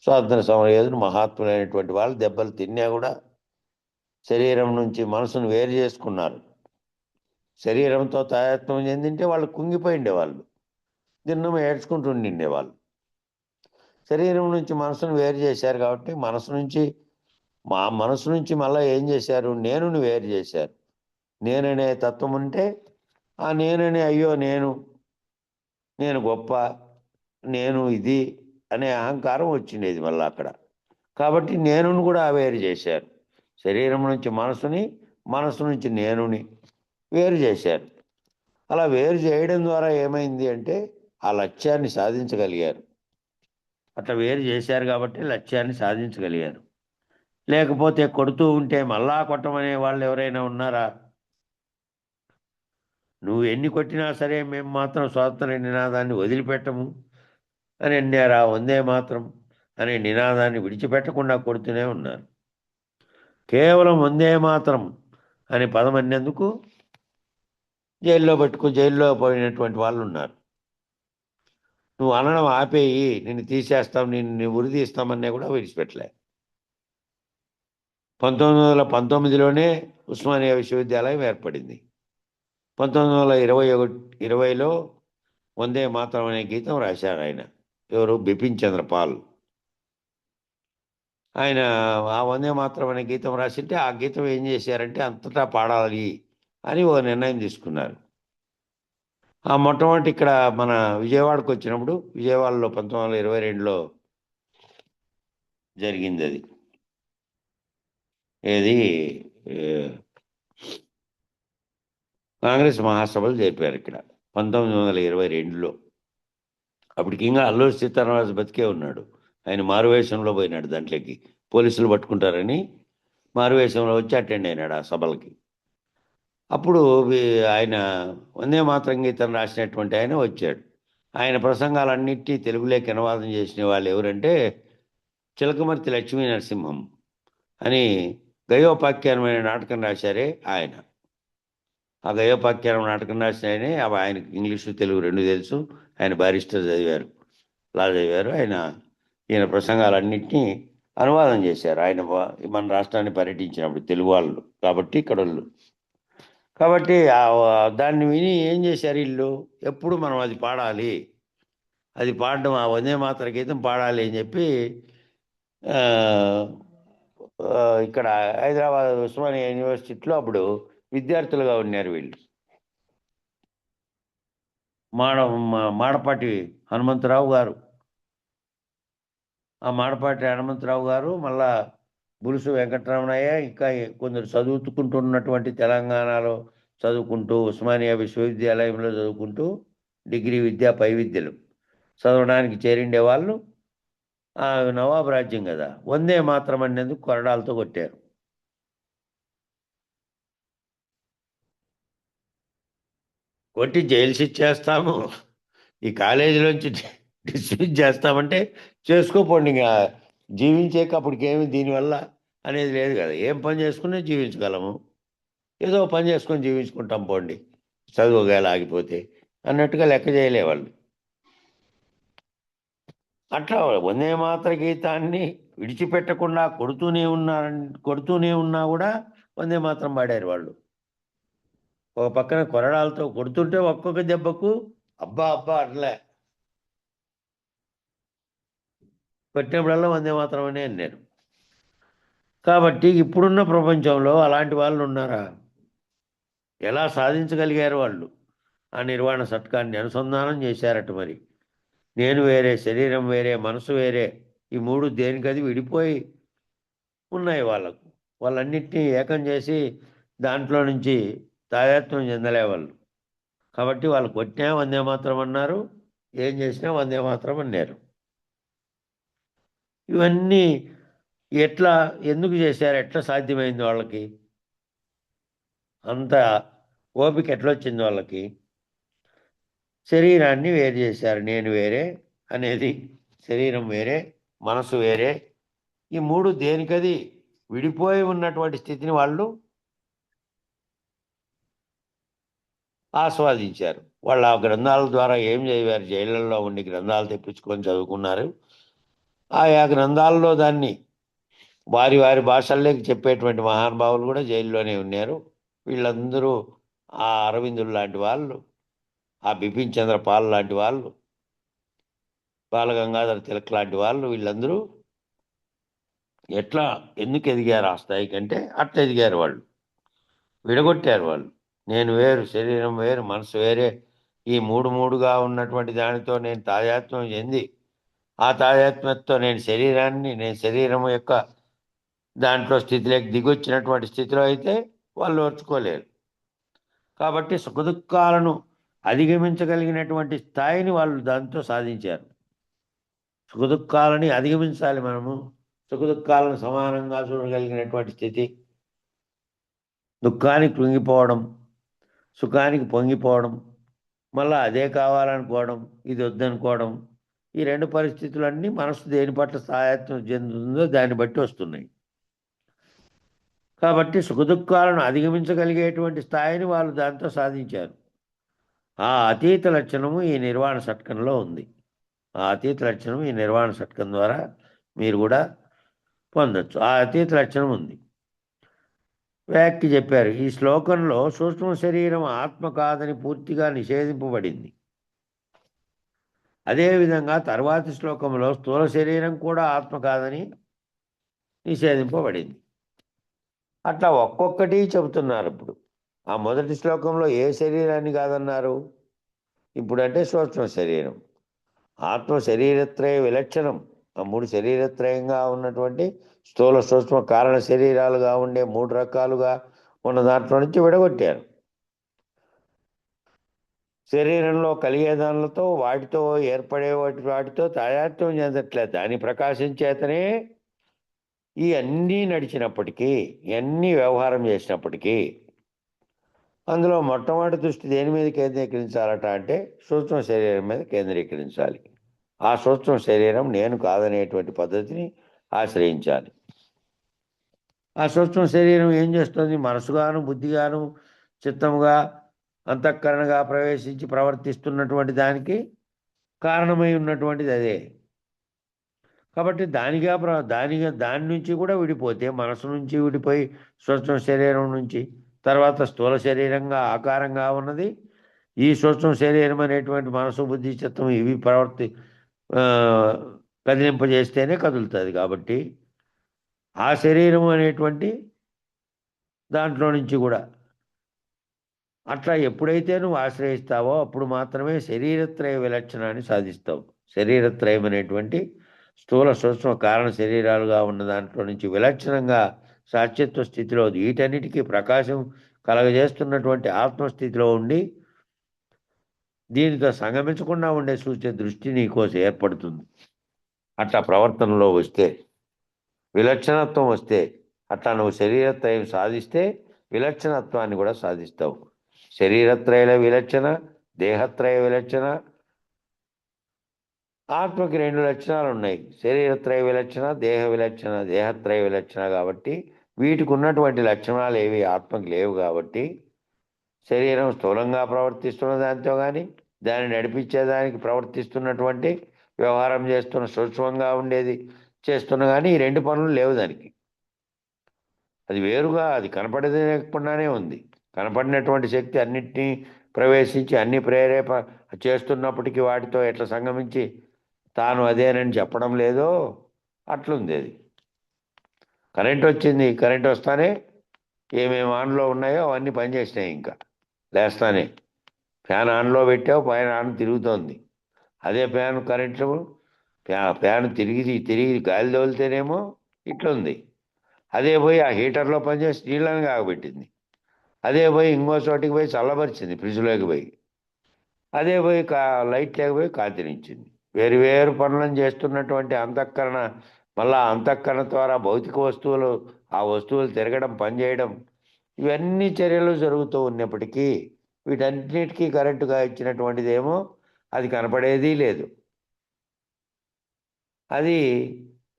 స్వాతంత్ర సమరయోధులు మహాత్ములైనటువంటి వాళ్ళు దెబ్బలు తిన్నా కూడా శరీరం నుంచి మనసును వేరు చేసుకున్నారు. శరీరంతో తాయత్వం చెందింటే వాళ్ళు కుంగిపోయి ఉండేవాళ్ళు, దిన్నం ఏడ్చుకుంటూ ఉండేవాళ్ళు. శరీరం నుంచి మనసును వేరు చేశారు కాబట్టి మనసు నుంచి మళ్ళీ ఏం చేశారు? నేనుని వేరు చేశారు. నేననే తత్వం ఉంటే ఆ నేననే అయ్యో నేను గొప్ప, నేను ఇది అనే అహంకారం వచ్చిండేది మళ్ళీ అక్కడ. కాబట్టి నేనుని కూడా వేరు చేశారు. శరీరం నుంచి మనసుని, మనసు నుంచి నేనుని వేరు చేశారు. అలా వేరు చేయడం ద్వారా ఏమైంది అంటే ఆ లక్ష్యాన్ని సాధించగలిగారు. అట్లా వేరు చేశారు కాబట్టి లక్ష్యాన్ని సాధించగలిగారు. లేకపోతే కొడుతూ ఉంటే మళ్ళా కొట్టమనే వాళ్ళు ఎవరైనా ఉన్నారా? నువ్వు ఎన్ని కొట్టినా సరే మేము మాత్రం స్వాతంత్ర నినాదాన్ని వదిలిపెట్టము అని అన్నారా? వందే మాత్రం అనే నినాదాన్ని విడిచిపెట్టకుండా కొడుతూనే ఉన్నారు. కేవలం వందే మాత్రం అనే పదం అన్నందుకు జైల్లో పోయినటువంటి వాళ్ళు ఉన్నారు. నువ్వు అనడం ఆపేయి, నిన్ను తీసేస్తాం, నిన్ను ఉరి తీస్తామన్నా కూడా విడిచిపెట్టలే. 1919లోనే ఉస్మానియా విశ్వవిద్యాలయం ఏర్పడింది. 1920లో వందే మాతరం అనే గీతం రాశారు ఆయన. ఎవరు? బిపిన్ చంద్రపాల్. ఆయన ఆ వందే మాతరం అనే గీతం రాసింటే ఆ గీతం ఏం చేశారంటే అంతటా పాడాలి అని ఓ నిర్ణయం తీసుకున్నారు. ఆ మొట్టమొదటి ఇక్కడ మన విజయవాడకు వచ్చినప్పుడు, విజయవాడలో 1922లో జరిగింది అది. ఏది ఏ, కాంగ్రెస్ మహాసభలు జరిపారు ఇక్కడ 1922లో. అప్పటికి ఇంకా అల్లూరి సీతారామరాజు బతికే ఉన్నాడు. ఆయన మారువేషంలో పోయినాడు దాంట్లోకి, పోలీసులు పట్టుకుంటారని మారువేషంలో వచ్చి అటెండ్ అయినాడు ఆ సభలకి. అప్పుడు ఆయన వందే మాతరం గీతం రాసినటువంటి ఆయన వచ్చాడు. ఆయన ప్రసంగాలన్నిటి తెలుగులోకి అనువాదం చేసిన వాళ్ళు ఎవరంటే చిలకమర్తి లక్ష్మీ నరసింహం అని గయోపాఖ్యానమైన నాటకం రాశారే ఆయన. ఆ గయోపాఖ్యానం నాటకం రాసిన ఆయనే. ఆయనకు ఇంగ్లీషు తెలుగు రెండు తెలుసు. ఆయన బారిస్టర్ చదివారు, లా చదివారు. ఈయన ప్రసంగాలన్నింటినీ అనువాదం చేశారు ఆయన మన రాష్ట్రాన్ని పర్యటించినప్పుడు, తెలుగు వాళ్ళు కాబట్టి ఇక్కడ వాళ్ళు. కాబట్టి దాన్ని విని ఏం చేశారు వీళ్ళు? ఎప్పుడు మనం అది పాడాలి, అది పాడడం, ఆ వందే మాతర గీతం పాడాలి అని చెప్పి ఆ, ఇక్కడ హైదరాబాద్ ఉస్మానియా యూనివర్సిటీలో అప్పుడు విద్యార్థులుగా ఉన్నారు వీళ్ళు. మాడపాటి హనుమంతరావు గారు, ఆ మాడపాటి హనుమంతరావు గారు, మళ్ళా బులుసు వెంకటరమణయ్య, ఇంకా కొందరు చదువుకుంటున్నటువంటి తెలంగాణలో చదువుకుంటూ ఉస్మానియా విశ్వవిద్యాలయంలో చదువుకుంటూ డిగ్రీ విద్య, పై విద్యలు చదవడానికి చేరిండే వాళ్ళు ఆ నవాబు రాజ్యం కదా, వందే మాత్రం అనేందుకు కొరడాలతో కొట్టారు. కొట్టి జైలు షిట్ చేస్తాము, ఈ కాలేజీలోంచి డిస్మిస్ చేస్తామంటే చేసుకోపోండి, ఇంకా జీవించేక అప్పటికేమి దీనివల్ల అనేది లేదు కదా. ఏం పని చేసుకుని జీవించగలము, ఏదో పని చేసుకొని జీవించుకుంటాం పోండి, చదువుగాలు ఆగిపోతే అన్నట్టుగా లెక్క చేయలే వాళ్ళు. అట్లా వందే మాతర గీతాన్ని విడిచిపెట్టకుండా కొడుతూనే ఉన్నా కూడా వందే మాత్రం పాడారు వాళ్ళు. ఒక పక్కన కొరడాలతో కొడుతుంటే ఒక్కొక్క దెబ్బకు అబ్బా అబ్బా అట్లే కొట్టినప్పుడల్లా వందే మాత్రం అనే అన్నారు. కాబట్టి ఇప్పుడున్న ప్రపంచంలో అలాంటి వాళ్ళు ఉన్నారా? ఎలా సాధించగలిగారు వాళ్ళు? ఆ నిర్వాణ సట్కాన్ని అనుసంధానం చేశారట. మరి నేను వేరే, శరీరం వేరే, మనసు వేరే, ఈ మూడు దేనికది విడిపోయి ఉన్నాయి వాళ్ళకు. వాళ్ళన్నింటినీ ఏకం చేసి దాంట్లో నుంచి తాదాత్మ్యం చెందలే వాళ్ళు. కాబట్టి వాళ్ళు కొట్టినా వందే మాత్రం అన్నారు, ఏం చేసినా వందే మాత్రం అన్నారు. ఇవన్నీ ఎట్లా, ఎందుకు చేశారు, ఎట్లా సాధ్యమైంది వాళ్ళకి? అంత ఓపిక ఎట్లొచ్చింది వాళ్ళకి? శరీరాన్ని వేరు చేశారు. నేను వేరే అనేది, శరీరం వేరే, మనసు వేరే, ఈ మూడు దేనికది విడిపోయి ఉన్నటువంటి స్థితిని వాళ్ళు ఆస్వాదించారు. వాళ్ళ ఆ గ్రంథాల ద్వారా ఏం చదివారు? జైళ్ళల్లో ఉండి గ్రంథాలు తెప్పించుకొని చదువుకున్నారు. ఆయా గ్రంథాల్లో దాన్ని వారి వారి భాషల్లోకి చెప్పేటువంటి మహానుభావులు కూడా జైల్లోనే ఉన్నారు. వీళ్ళందరూ ఆ అరవిందులు లాంటి వాళ్ళు, ఆ బిపిన్ చంద్ర పాల్ లాంటి వాళ్ళు, బాలగంగాధర తిలక్ లాంటి వాళ్ళు, వీళ్ళందరూ ఎట్లా, ఎందుకు ఎదిగారు ఆ స్థాయికి అంటే అట్లా ఎదిగారు వాళ్ళు. విడగొట్టారు వాళ్ళు. నేను వేరు, శరీరం వేరు, మనసు వేరే, ఈ మూడు మూడుగా ఉన్నటువంటి దానితో నేను తాదాత్మ్యం చెంది ఆ తాదాత్మ్యంతో నేను శరీరం యొక్క దాంట్లో స్థితిలోకి దిగొచ్చినటువంటి స్థితిలో అయితే వాళ్ళు ఓర్చుకోలేరు. కాబట్టి సుఖదుఖాలను అధిగమించగలిగినటువంటి స్థాయిని వాళ్ళు దాంతో సాధించారు. సుఖదుఖాలని అధిగమించాలి మనము. సుఖదుఖాలను సమానంగా చూడగలిగినటువంటి స్థితి, దుఃఖానికి కృంగిపోవడం, సుఖానికి పొంగిపోవడం, మళ్ళా అదే కావాలనుకోవడం, ఇది వద్దనుకోవడం, ఈ రెండు పరిస్థితులన్నీ మనసు దేని పట్ల స్థాయత్వం చెందుతుందో దాన్ని బట్టి వస్తున్నాయి. కాబట్టి సుఖదుఖాలను అధిగమించగలిగేటువంటి స్థాయిని వాళ్ళు దాంతో సాధించారు. ఆ అతీత లక్షణము ఈ నిర్వాణ షట్కంలో ఉంది. ఆ అతీత లక్షణం ఈ నిర్వాణ షట్కం ద్వారా మీరు కూడా పొందొచ్చు. ఆ అతీత లక్షణం ఉంది. వ్యాఖ్య చెప్పారు, ఈ శ్లోకంలో సూక్ష్మ శరీరం ఆత్మ కాదని పూర్తిగా నిషేధింపబడింది. అదేవిధంగా తర్వాతి శ్లోకంలో స్థూల శరీరం కూడా ఆత్మ కాదని నిషేధింపబడింది. అట్లా ఒక్కొక్కటి చెబుతున్నారు. ఇప్పుడు ఆ మొదటి శ్లోకంలో ఏ శరీరాన్ని కాదన్నారు? ఇప్పుడంటే సూక్ష్మ శరీరం. ఆత్మ శరీరత్రయ విలక్షణం. ఆ మూడు శరీరత్రయంగా ఉన్నటువంటి స్థూల సూక్ష్మ కారణ శరీరాలుగా ఉండే మూడు రకాలుగా ఉన్న దాంట్లో నుంచి విడగొట్టారు. శరీరంలో కలిగే దానిలతో వాటితో ఏర్పడే వాటితో తాదాత్మ్యం చెందట్లేదు. దాని ప్రకాశం చేతనే ఈ అన్నీ నడిచినప్పటికీ, ఇవన్నీ వ్యవహారం చేసినప్పటికీ అందులో మొట్టమొదటి దృష్టి దేని మీద కేంద్రీకరించాలట అంటే సూక్ష్మ శరీరం మీద కేంద్రీకరించాలి. ఆ సూక్ష్మ శరీరం నేను కాదనేటువంటి పద్ధతిని ఆశ్రయించాలి. ఆ సూక్ష్మ శరీరం ఏం చేస్తుంది? మనసుగాను, బుద్ధిగాను, చిత్తముగా, అంతఃకరణగా ప్రవేశించి ప్రవర్తిస్తున్నటువంటి దానికి కారణమై ఉన్నటువంటిది అదే. కాబట్టి దాని నుంచి కూడా విడిపోతే, మనసు నుంచి విడిపోయి సూక్ష్మ శరీరం నుంచి తర్వాత స్థూల శరీరంగా ఆకారంగా ఉన్నది ఈ సూక్ష్మ శరీరం అనేటువంటి మనసు, బుద్ధి, చిత్తం ఇవి కదిలింపజేస్తేనే కదులుతుంది. కాబట్టి ఆ శరీరం అనేటువంటి దాంట్లో నుంచి కూడా అట్లా ఎప్పుడైతే నువ్వు ఆశ్రయిస్తావో అప్పుడు మాత్రమే శరీరత్రయ విలక్షణాన్ని సాధిస్తావు. శరీరత్రయం అనేటువంటి స్థూల సూక్ష్మ కారణ శరీరాలుగా ఉన్న దాంట్లో నుంచి విలక్షణంగా సాక్షిత్వ స్థితిలో వీటన్నిటికీ ప్రకాశం కలగజేస్తున్నటువంటి ఆత్మస్థితిలో ఉండి దీనితో సంగమించకుండా ఉండే సూచే దృష్టి నీకోసం ఏర్పడుతుంది. అట్లా ప్రవర్తనలో వస్తే, విలక్షణత్వం వస్తే, అట్లా నువ్వు శరీరత్రయం సాధిస్తే విలక్షణత్వాన్ని కూడా సాధిస్తావు. శరీరత్రయ విలక్షణ, దేహత్రయ విలక్షణ. ఆత్మకి రెండు లక్షణాలు ఉన్నాయి, శరీరత్రయ విలక్షణ, దేహ విలక్షణ, దేహత్రయ విలక్షణ. కాబట్టి వీటికి ఉన్నటువంటి లక్షణాలు ఏవి ఆత్మకి లేవు. కాబట్టి శరీరం స్థూలంగా ప్రవర్తిస్తున్న దాంతో కానీ, దాన్ని నడిపించేదానికి ప్రవర్తిస్తున్నటువంటి వ్యవహారం చేస్తున్న సూక్ష్మంగా ఉండేది చేస్తున్న కానీ ఈ రెండు పనులు లేవు దానికి. అది వేరుగా, అది కనపడలేకుండానే ఉంది. కనపడినటువంటి శక్తి అన్నిటినీ ప్రవేశించి అన్ని చేస్తున్నప్పటికీ వాటితో ఎట్లా సంగమించి తాను అదేనని చెప్పడం లేదో అట్లుంది అది. కరెంట్ వచ్చింది, కరెంట్ వస్తానే ఏమేమి ఆన్లో ఉన్నాయో అవన్నీ పనిచేసినాయి. ఇంకా లేస్తానే ఫ్యాన్ ఆన్లో పెట్టావు, పైన ఆన్ తిరుగుతోంది. అదే ఫ్యాన్ తిరిగి గాలి తోలితేనేమో ఇట్లుంది. అదే పోయి ఆ హీటర్లో పనిచేసి నీళ్ళని కాగబెట్టింది. అదే పోయి ఇంకో చోటికి పోయి చల్లబరిచింది, ఫ్రిడ్జ్లోకి పోయి. అదే పోయి లైట్ లేకపోయి కాంతినిచ్చింది. వేరు వేరు పనులను చేస్తున్నటువంటి అంతఃకరణ, మళ్ళా అంతఃకరణ ద్వారా భౌతిక వస్తువులు, ఆ వస్తువులు తిరగడం, పనిచేయడం, ఇవన్నీ చర్యలు జరుగుతూ ఉన్నప్పటికీ వీటన్నిటికీ కరెంటుగా ఇచ్చినటువంటిదేమో అది కనపడేది లేదు. అది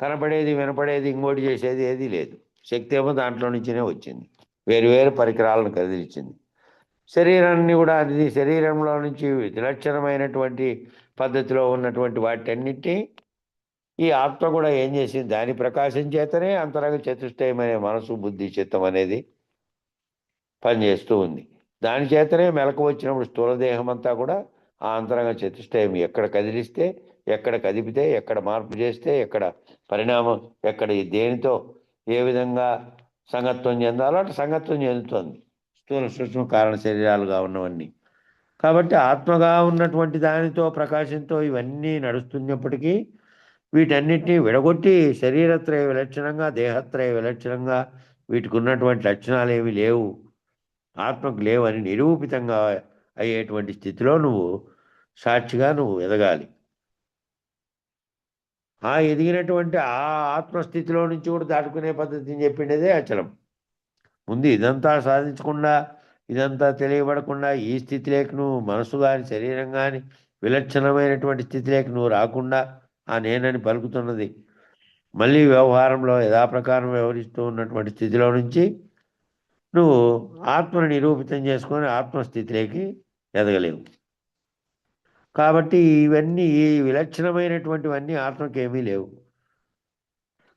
కనపడేది, వినపడేది, ఇంకోటి చేసేది ఏదీ లేదు. శక్తి ఏమో దాంట్లో నుంచినే వచ్చింది, వేరు వేరు పరికరాలను కదిలిచ్చింది. శరీరాన్ని కూడా అది శరీరంలో నుంచి విలక్షణమైనటువంటి పద్ధతిలో ఉన్నటువంటి వాటన్నిటినీ ఈ ఆత్మ కూడా ఏం చేసింది? దాని ప్రకాశం చేతనే అంతరంగ చతుష్టయం అనే మనసు, బుద్ధి, చిత్తం అనేది పనిచేస్తూ ఉంది. దాని చేతనే మెలకు వచ్చినప్పుడు స్థూలదేహం అంతా కూడా ఆ అంతరంగ చతుష్టయం ఎక్కడ కదిలిస్తే, ఎక్కడ కదిపితే, ఎక్కడ మార్పు చేస్తే, ఎక్కడ పరిణామం, ఎక్కడ దేనితో ఏ విధంగా సంగత్వం చెందాలో అటు సంగత్వం చెందుతోంది. స్థూల సూక్ష్మ కారణ శరీరాలుగా ఉన్నవన్నీ. కాబట్టి ఆత్మగా ఉన్నటువంటి దానితో ప్రకాశంతో ఇవన్నీ నడుస్తున్నప్పటికీ వీటన్నిటినీ విడగొట్టి శరీరత్రయ విలక్షణంగా దేహత్రయ విలక్షణంగా వీటికి ఉన్నటువంటి లక్షణాలు ఏవి లేవు, ఆత్మకు లేవు అని నిరూపితంగా అయ్యేటువంటి స్థితిలో నువ్వు సాక్షిగా నువ్వు ఎదగాలి. ఆ ఎదిగినటువంటి ఆ ఆత్మస్థితిలో నుంచి కూడా దాటుకునే పద్ధతిని చెప్పిండేదే అచలం. ముందు ఇదంతా సాధించకుండా, ఇదంతా తెలియబడకుండా ఈ స్థితిలోకి నువ్వు మనసు కానీ శరీరం కానీ విలక్షణమైనటువంటి స్థితిలోకి నువ్వు రాకుండా ఆ నేనని పలుకుతున్నది మళ్ళీ వ్యవహారంలో యథాప్రకారం వ్యవహరిస్తూ ఉన్నటువంటి స్థితిలో నుంచి నువ్వు ఆత్మను నిరూపితం చేసుకొని ఆత్మస్థితిలోకి ఎదగలేవు. కాబట్టి ఇవన్నీ ఈ విలక్షణమైనటువంటివన్నీ ఆత్మకేమీ లేవు.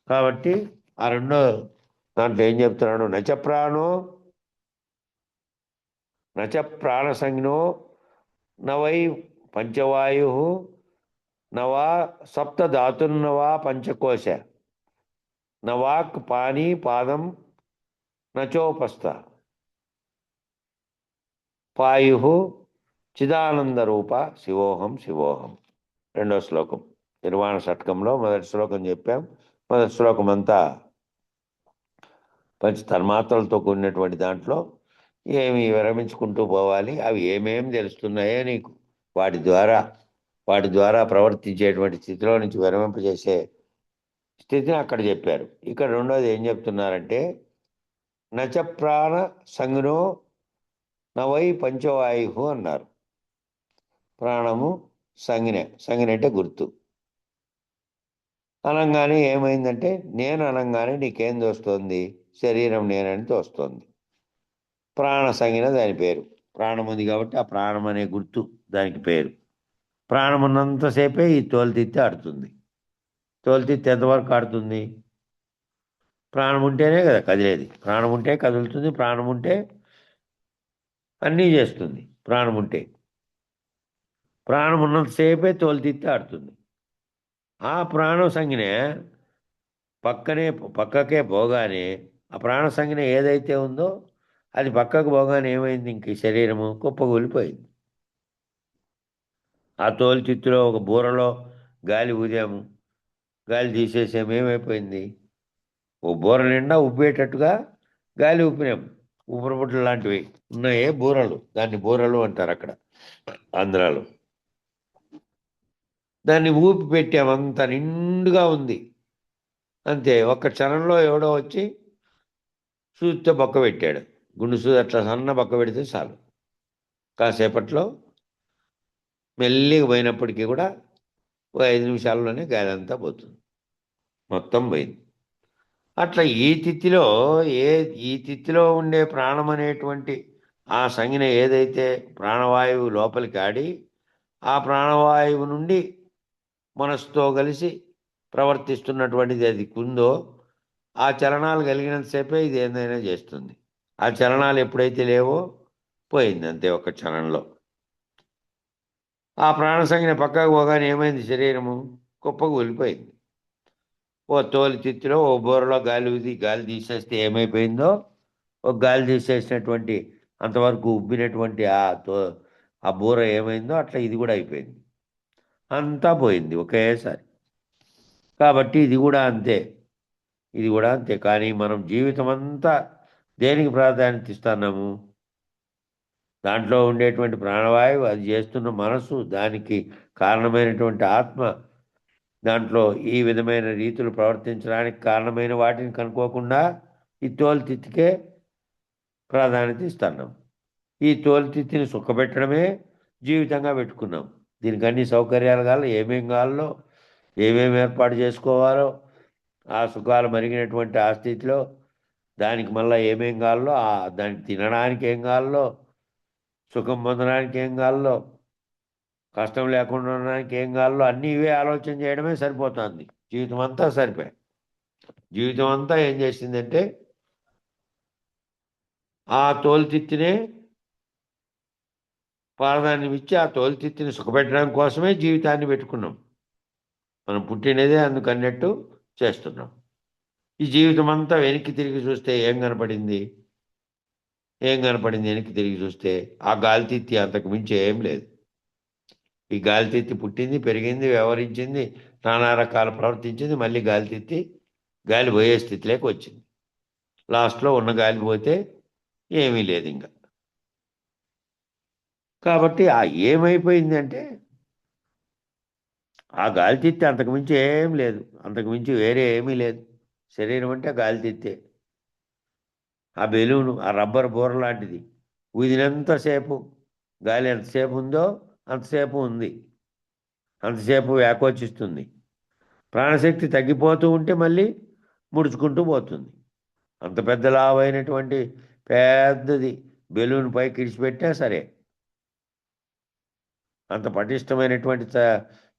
కాబట్టి ఆ రెండో దాంట్లో ఏం చెప్తున్నాడు, నచ ప్రాణో నచ ప్రాణసంజ్ఞో నవై పంచవాయు నవా సప్తధాతుర్నవా పంచకోశ నవాక్ పాని పాదం నచోపస్థ పాయు చిదానందరూప శివోహం శివోహం. రెండో శ్లోకం నిర్వాణ షట్కంలో మొదటి శ్లోకం చెప్పాం. మొదటి శ్లోకం అంతా పంచ తన్మాత్రలతో కూడినటువంటి దాంట్లో ఏమి విరమించుకుంటూ పోవాలి, అవి ఏమేమి తెలుస్తున్నాయో నీకు వాటి ద్వారా ప్రవర్తించేటువంటి స్థితిలో నుంచి విరమింపజేసే స్థితిని అక్కడ చెప్పారు. ఇక్కడ రెండోది ఏం చెప్తున్నారంటే నచ ప్రాణ సంజ్ఞో నవై పంచవాయు అన్నారు. ప్రాణము సంజ్ఞ అంటే గుర్తు అనంగానే ఏమైందంటే నేను అనంగానే నీకేం తోస్తోంది, శరీరం నేనని తోస్తోంది. ప్రాణ సంజ్ఞ దాని పేరు. ప్రాణం ఉంది కాబట్టి ఆ ప్రాణం అనే గుర్తు దానికి పేరు. ప్రాణం ఉన్నంతసేపే ఈ తోలుతిత్తి ఆడుతుంది. తోలుతిత్తి ఎంతవరకు ఆడుతుంది? ప్రాణం ఉంటేనే కదా కదిలేది. ప్రాణం ఉంటే కదులుతుంది, ప్రాణం ఉంటే అన్నీ చేస్తుంది. ప్రాణం ఉంటే ప్రాణం ఉన్నంతసేపే తోలుతిత్తి ఆడుతుంది. ఆ ప్రాణం సంజ్ఞ పక్కకే పోగానే ఆ ప్రాణ సంజ్ఞ ఏదైతే ఉందో అది పక్కకు పోగానే ఏమైంది, ఇంక శరీరము కుప్పగూలిపోయింది. ఆ తోలుతిత్తులో ఒక బూరలో గాలి ఊదాము, గాలి తీసేసాము, ఏమైపోయింది? ఓ బూర నిండా ఉబ్బేటట్టుగా గాలి ఊపినాము. ఊపిరిబుట్టలు లాంటివి ఉన్నాయే బూరలు, దాన్ని బూరలు అంటారు అక్కడ ఆంధ్రాలో. దాన్ని ఊపి పెట్టాము, అంత నిండుగా ఉంది. అంతే, ఒక్క క్షణంలో ఎవడో వచ్చి సూదితో బొక్క పెట్టాడు. గుండు సూది అట్లా సన్న బొక్క పెడితే చాలు, కాసేపట్లో మెల్లిగా పోయినప్పటికీ కూడా ఓ 5 నిమిషాల్లోనే గాలి అంతా పోతుంది, మొత్తం పోయింది. అట్లా ఈ తిత్తిలో ఉండే ప్రాణం అనేటువంటి ఆ సంజ్ఞ ఏదైతే ప్రాణవాయువు లోపలికి ఆడి ఆ ప్రాణవాయువు నుండి మనసుతో కలిసి ప్రవర్తిస్తున్నటువంటిది అది ఉందో ఆ చలనాలు కలిగినంతసేపే ఇది ఏదైనా చేస్తుంది. ఆ చలనాలు ఎప్పుడైతే లేవో పోయింది అంతే, ఒక క్షణంలో. ఆ ప్రాణ సంజ్ఞ పక్కకు పోగానే ఏమైంది? శరీరము కుప్పకూలిపోయింది. ఓ తోలి తిత్తిలో ఓ బోరలో గాలి తీసేస్తే ఏమైపోయిందో, ఒక గాలి తీసేసినటువంటి అంతవరకు ఉబ్బినటువంటి ఆ బూర ఏమైందో అట్లా ఇది కూడా అయిపోయింది, అంతా పోయింది ఒకేసారి. కాబట్టి ఇది కూడా అంతే. కానీ మనం జీవితం అంతా దేనికి ప్రాధాన్యత ఇస్తున్నాము? దాంట్లో ఉండేటువంటి ప్రాణవాయువు, అది చేస్తున్న మనసు, దానికి కారణమైనటువంటి ఆత్మ, దాంట్లో ఈ విధమైన రీతులు ప్రవర్తించడానికి కారణమైన వాటిని కనుక్కోకుండా ఈ తోలుతిత్తికే ప్రాధాన్యత ఇస్తున్నాం. ఈ తోలుతిత్తిని సుఖపెట్టడమే జీవితంగా పెట్టుకున్నాం. దీనికి అన్ని సౌకర్యాలు కావాలి, ఏమేమి ఏర్పాటు చేసుకోవాలో, ఆ సుఖాలు మరిగినటువంటి ఆ స్థితిలో దానికి మళ్ళీ ఏమేం కావాలో, దానికి తినడానికి ఏం కావాలో, సుఖం పొందడానికి ఏం కావాలో, కష్టం లేకుండా ఉండడానికి ఏం కావాలో అన్నీ ఇవే ఆలోచన చేయడమే సరిపోతుంది. జీవితం అంతా జీవితం అంతా ఏం చేసిందంటే ఆ తోలుతిత్తినే ప్రాధాన్యం ఇచ్చి ఆ తోలుతిత్తిని సుఖపెట్టడం కోసమే జీవితాన్ని పెట్టుకున్నాం. మనం పుట్టినదే అందుకన్నట్టు చేస్తున్నాం. ఈ జీవితం అంతా వెనక్కి తిరిగి చూస్తే ఏం కనపడింది? ఏం కనపడింది? వెనక్కి తిరిగి చూస్తే ఆ గాలితిత్తి అంతకు మించి ఏం లేదు. ఈ గాలితిత్తి పుట్టింది, పెరిగింది, వ్యవహరించింది, నానా రకాల ప్రవర్తించింది, మళ్ళీ గాలితిత్తి గాలి పోయే స్థితిలోకి వచ్చింది. లాస్ట్లో ఉన్న గాలి పోతే ఏమీ లేదు ఇంకా. కాబట్టి ఆ ఏమైపోయింది అంటే ఆ గాలితిత్తి అంతకుమించి ఏం లేదు, అంతకుమించి వేరే ఏమీ లేదు. శరీరం అంటే గాలితిత్తే. ఆ బెలూను, ఆ రబ్బర్ బోర లాంటిది, ఊదినంతసేపు గాలి ఎంతసేపు ఉందో అంతసేపు ఉంది, అంతసేపు వ్యాకోచిస్తుంది. ప్రాణశక్తి తగ్గిపోతూ ఉంటే మళ్ళీ ముడుచుకుంటూ పోతుంది. అంత పెద్ద లావైనటువంటి పెద్దది బెలూన్ పైకి ఇడిచిపెట్టినా సరే, అంత పటిష్టమైనటువంటి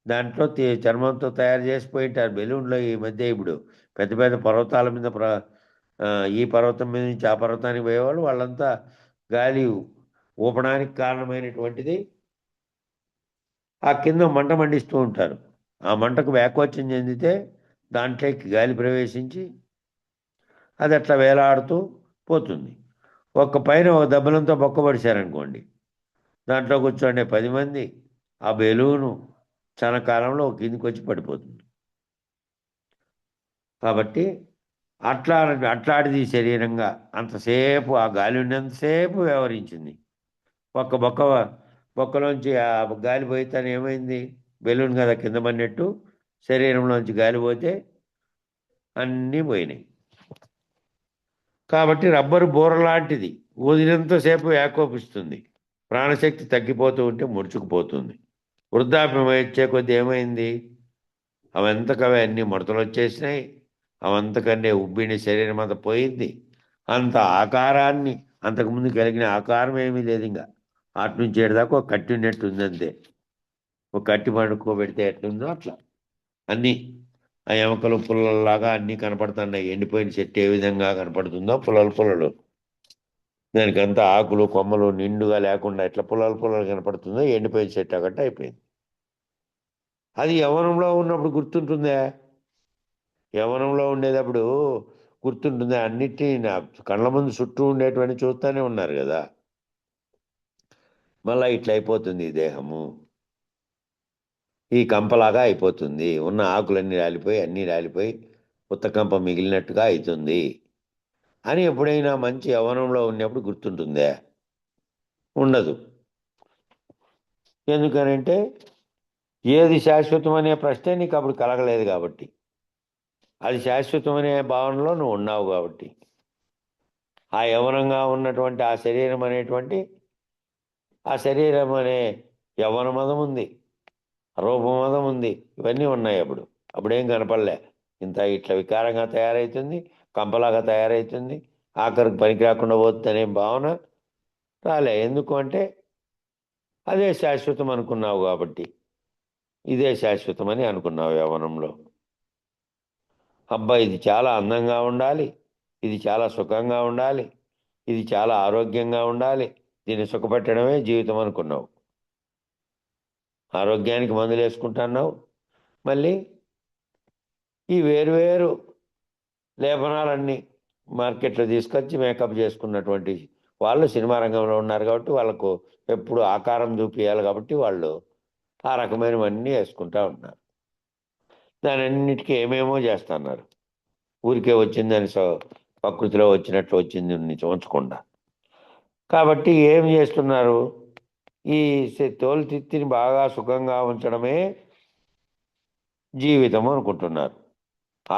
దాంట్లో చర్మంతో తయారు చేసిపోయింటారు బెలూన్లో. ఈ మధ్య ఇప్పుడు పెద్ద పెద్ద పర్వతాల మీద ఆ, ఈ పర్వతం మీద నుంచి ఆ పర్వతానికి పోయేవాళ్ళు, వాళ్ళంతా గాలి ఊపడానికి కారణమైనటువంటిది ఆ కింద మంట మండిస్తూ ఉంటారు. ఆ మంటకు వ్యాకోచం చెందితే దాంట్లోకి గాలి ప్రవేశించి అది అట్లా వేలాడుతూ పోతుంది. ఒక్క పైన ఒక దెబ్బలంతో బొక్కబడిశారనుకోండి, దాంట్లో కూర్చోండే 10 మంది ఆ బెలూను క్షణకాలంలో కిందికి వచ్చి పడిపోతుంది. కాబట్టి అట్లా అట్లాంటిది శరీరంగా అంతసేపు ఆ గాలి ఉన్నంతసేపు వ్యవహరించింది. ఒక్క బొక్కలోంచి ఆ గాలి పోయితేనే ఏమైంది? బెలూన్ కదా కింద పడినట్టు శరీరంలోంచి గాలి పోతే అన్నీ పోయినాయి. కాబట్టి రబ్బరు బోర లాంటిది, ఊదినంతసేపు ఏకోపిస్తుంది. ప్రాణశక్తి తగ్గిపోతూ ఉంటే ముడుచుకుపోతుంది. వృద్ధాప్యం వచ్చే కొద్దీ ఏమైంది? అవంతకవే అన్ని ముడతలు వచ్చేసినాయి. అవంతకన్నే ఉబ్బిన శరీరం అంతా పోయింది. అంత ఆకారాన్ని, అంతకుముందు కలిగిన ఆకారం ఏమీ లేదు ఇంకా. అటు నుంచి ఏడుదాకా ఒక కట్టి ఉన్నట్టు ఉంది అంతే. ఒక కట్టి పండుకోబెడితే ఎట్లుందో అట్లా అన్నీ ఆ ఎముకలు పుల్లల్లాగా అన్నీ కనపడుతున్నాయి. ఎండిపోయిన చెట్టు ఏ విధంగా కనపడుతుందో పుల్లలు పుల్లలు, దానికంతా ఆకులు కొమ్మలు నిండుగా లేకుండా ఎట్లా పుల్లలు పుల్లలు కనపడుతుందో ఎండిపోయిన చెట్టు ఒకటి అయిపోయింది. అది యవ్వనంలో ఉన్నప్పుడు గుర్తుంటుందే? యవ్వనంలో ఉండేటప్పుడు గుర్తుంటుందే? అన్నిటినీ నా కళ్ళ ముందు చుట్టూ ఉండేటువంటి చూస్తూనే ఉన్నారు కదా. మళ్ళా ఇట్లా అయిపోతుంది ఈ దేహము, ఈ కంపలాగా అయిపోతుంది. ఉన్న ఆకులన్నీ రాలిపోయి అన్నీ రాలిపోయి ఉత్తకంప మిగిలినట్టుగా అవుతుంది అని ఎప్పుడైనా మంచి యవ్వనంలో ఉన్నప్పుడు గుర్తుంటుందే? ఉండదు. ఎందుకనంటే ఏది శాశ్వతం అనే ప్రశ్నే నీకు అప్పుడు కలగలేదు కాబట్టి, అది శాశ్వతం అనే భావనలో నువ్వు ఉన్నావు కాబట్టి. ఆ యవ్వనంగా ఉన్నటువంటి ఆ శరీరం అనేటువంటి ఆ శరీరం అనే యవ్వన మదం ఉంది, రూపమదం ఉంది, ఇవన్నీ ఉన్నాయి. అప్పుడేం కనపడలే. ఇంత ఇట్లా వికారంగా తయారవుతుంది, కంపలాగా తయారవుతుంది, ఆఖరికి పనికి రాకుండా పోతుంది అనే భావన రాలే. ఎందుకు అంటే అదే శాశ్వతం అనుకున్నావు కాబట్టి, ఇదే శాశ్వతం అని అనుకున్నావు యవ్వనంలో. అబ్బా ఇది చాలా అందంగా ఉండాలి, ఇది చాలా సుఖంగా ఉండాలి, ఇది చాలా ఆరోగ్యంగా ఉండాలి, దీన్ని సుఖపెట్టడమే జీవితం అనుకున్నావు. ఆరోగ్యానికి మందులు వేసుకుంటున్నావు. మళ్ళీ ఈ వేరువేరు లేపనాలన్నీ మార్కెట్లో తీసుకొచ్చి మేకప్ చేసుకున్నటువంటి వాళ్ళు సినిమా రంగంలో ఉన్నారు కాబట్టి వాళ్ళకు ఎప్పుడు ఆకారం చూపించాలి కాబట్టి వాళ్ళు ఆ రకమైనవన్నీ వేసుకుంటా ఉన్నారు. దాని అన్నిటికీ ఏమేమో చేస్తున్నారు. ఊరికే వచ్చిందని ప్రకృతిలో వచ్చినట్లు వచ్చింది ఉంచకుండా. కాబట్టి ఏం చేస్తున్నారు? ఈ తోలుతిత్తిని బాగా సుఖంగా ఉంచడమే జీవితము అనుకుంటున్నారు.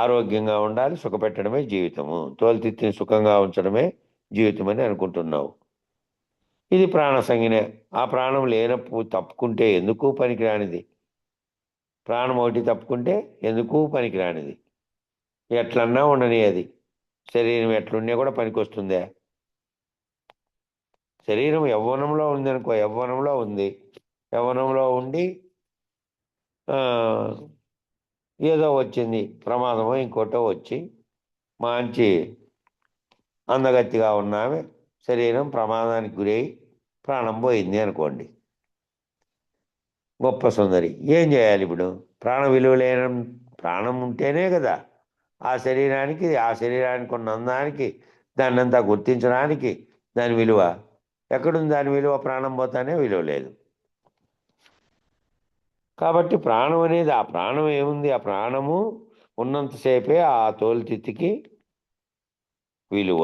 ఆరోగ్యంగా ఉండాలి, సుఖపెట్టడమే జీవితము, తోలుతిత్తిని సుఖంగా ఉంచడమే జీవితం అని అనుకుంటున్నావు. ఇది ప్రాణ సంజ్ఞ. ఆ ప్రాణం లేనప్పుడు తప్పుకుంటే ఎందుకు పనికిరానిది. ప్రాణం ఒకటి తప్పుకుంటే ఎందుకు పనికిరానిది. ఎట్లన్నా ఉండని అది. శరీరం ఎట్లున్నా కూడా పనికొస్తుందే. శరీరం యవ్వనంలో ఉంది అనుకో, యవ్వనంలో ఉంది, యవ్వనంలో ఉండి ఏదో వచ్చింది ప్రమాదమో ఇంకోటో వచ్చి మంచి అందగత్తిగా ఉన్నామే శరీరం ప్రమాదానికి గురై ప్రాణం పోయింది అనుకోండి. గొప్ప సుందరి ఏం చేయాలి ఇప్పుడు? ప్రాణ విలువ లేని ప్రాణం ఉంటేనే కదా ఆ శరీరానికి ఉన్న అందానికి, దాన్నంతా గుర్తించడానికి, దాని విలువ ఎక్కడుంది? దాని విలువ ప్రాణం పోతానే విలువ లేదు. కాబట్టి ప్రాణం అనేది, ఆ ప్రాణం ఏముంది? ఆ ప్రాణము ఉన్నంతసేపే ఆ తోలుతిత్తికి విలువ.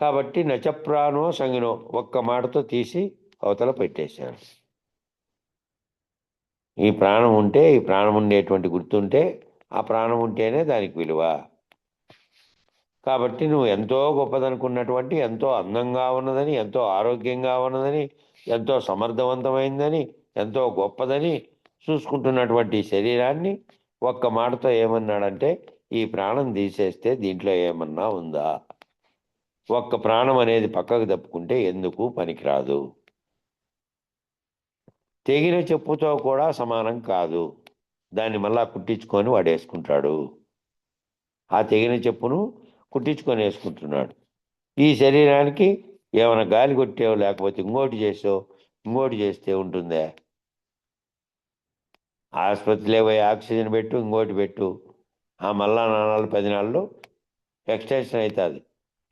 కాబట్టి నచప్రాణో సంగినో ఒక్క మాటతో తీసి అవతల పెట్టేశాడు. ఈ ప్రాణం ఉంటే, ఈ ప్రాణం ఉండేటువంటి గుర్తుంటే, ఆ ప్రాణం ఉంటేనే దానికి విలువ. కాబట్టి నువ్వు ఎంతో గొప్పదనుకున్నటువంటి, ఎంతో అందంగా ఉన్నదని, ఎంతో ఆరోగ్యంగా ఉన్నదని, ఎంతో సమర్థవంతమైందని, ఎంతో గొప్పదని చూసుకుంటున్నటువంటి శరీరాన్ని ఒక్క మాటతో ఏమన్నాడంటే, ఈ ప్రాణం తీసేస్తే దీంట్లో ఏమన్నా ఉందా? ఒక్క ప్రాణం అనేది పక్కకు తప్పుకుంటే ఎందుకు పనికిరాదు. తెగిన చెప్పుతో కూడా సమానం కాదు. దాన్ని మళ్ళా కుట్టించుకొని వాడేసుకుంటాడు. ఆ తెగిన చెప్పును కుట్టించుకొని వేసుకుంటున్నాడు. ఈ శరీరానికి ఏమైనా గాలి కొట్టావు, లేకపోతే ఇంకోటి చేసావు, ఇంకోటి చేస్తే ఉంటుందే? ఆసుపత్రిలో పోయి ఆక్సిజన్ పెట్టు, ఇంకోటి పెట్టు, ఆ మళ్ళా 10 నాళ్ళు ఎక్స్టెన్షన్ అవుతుంది.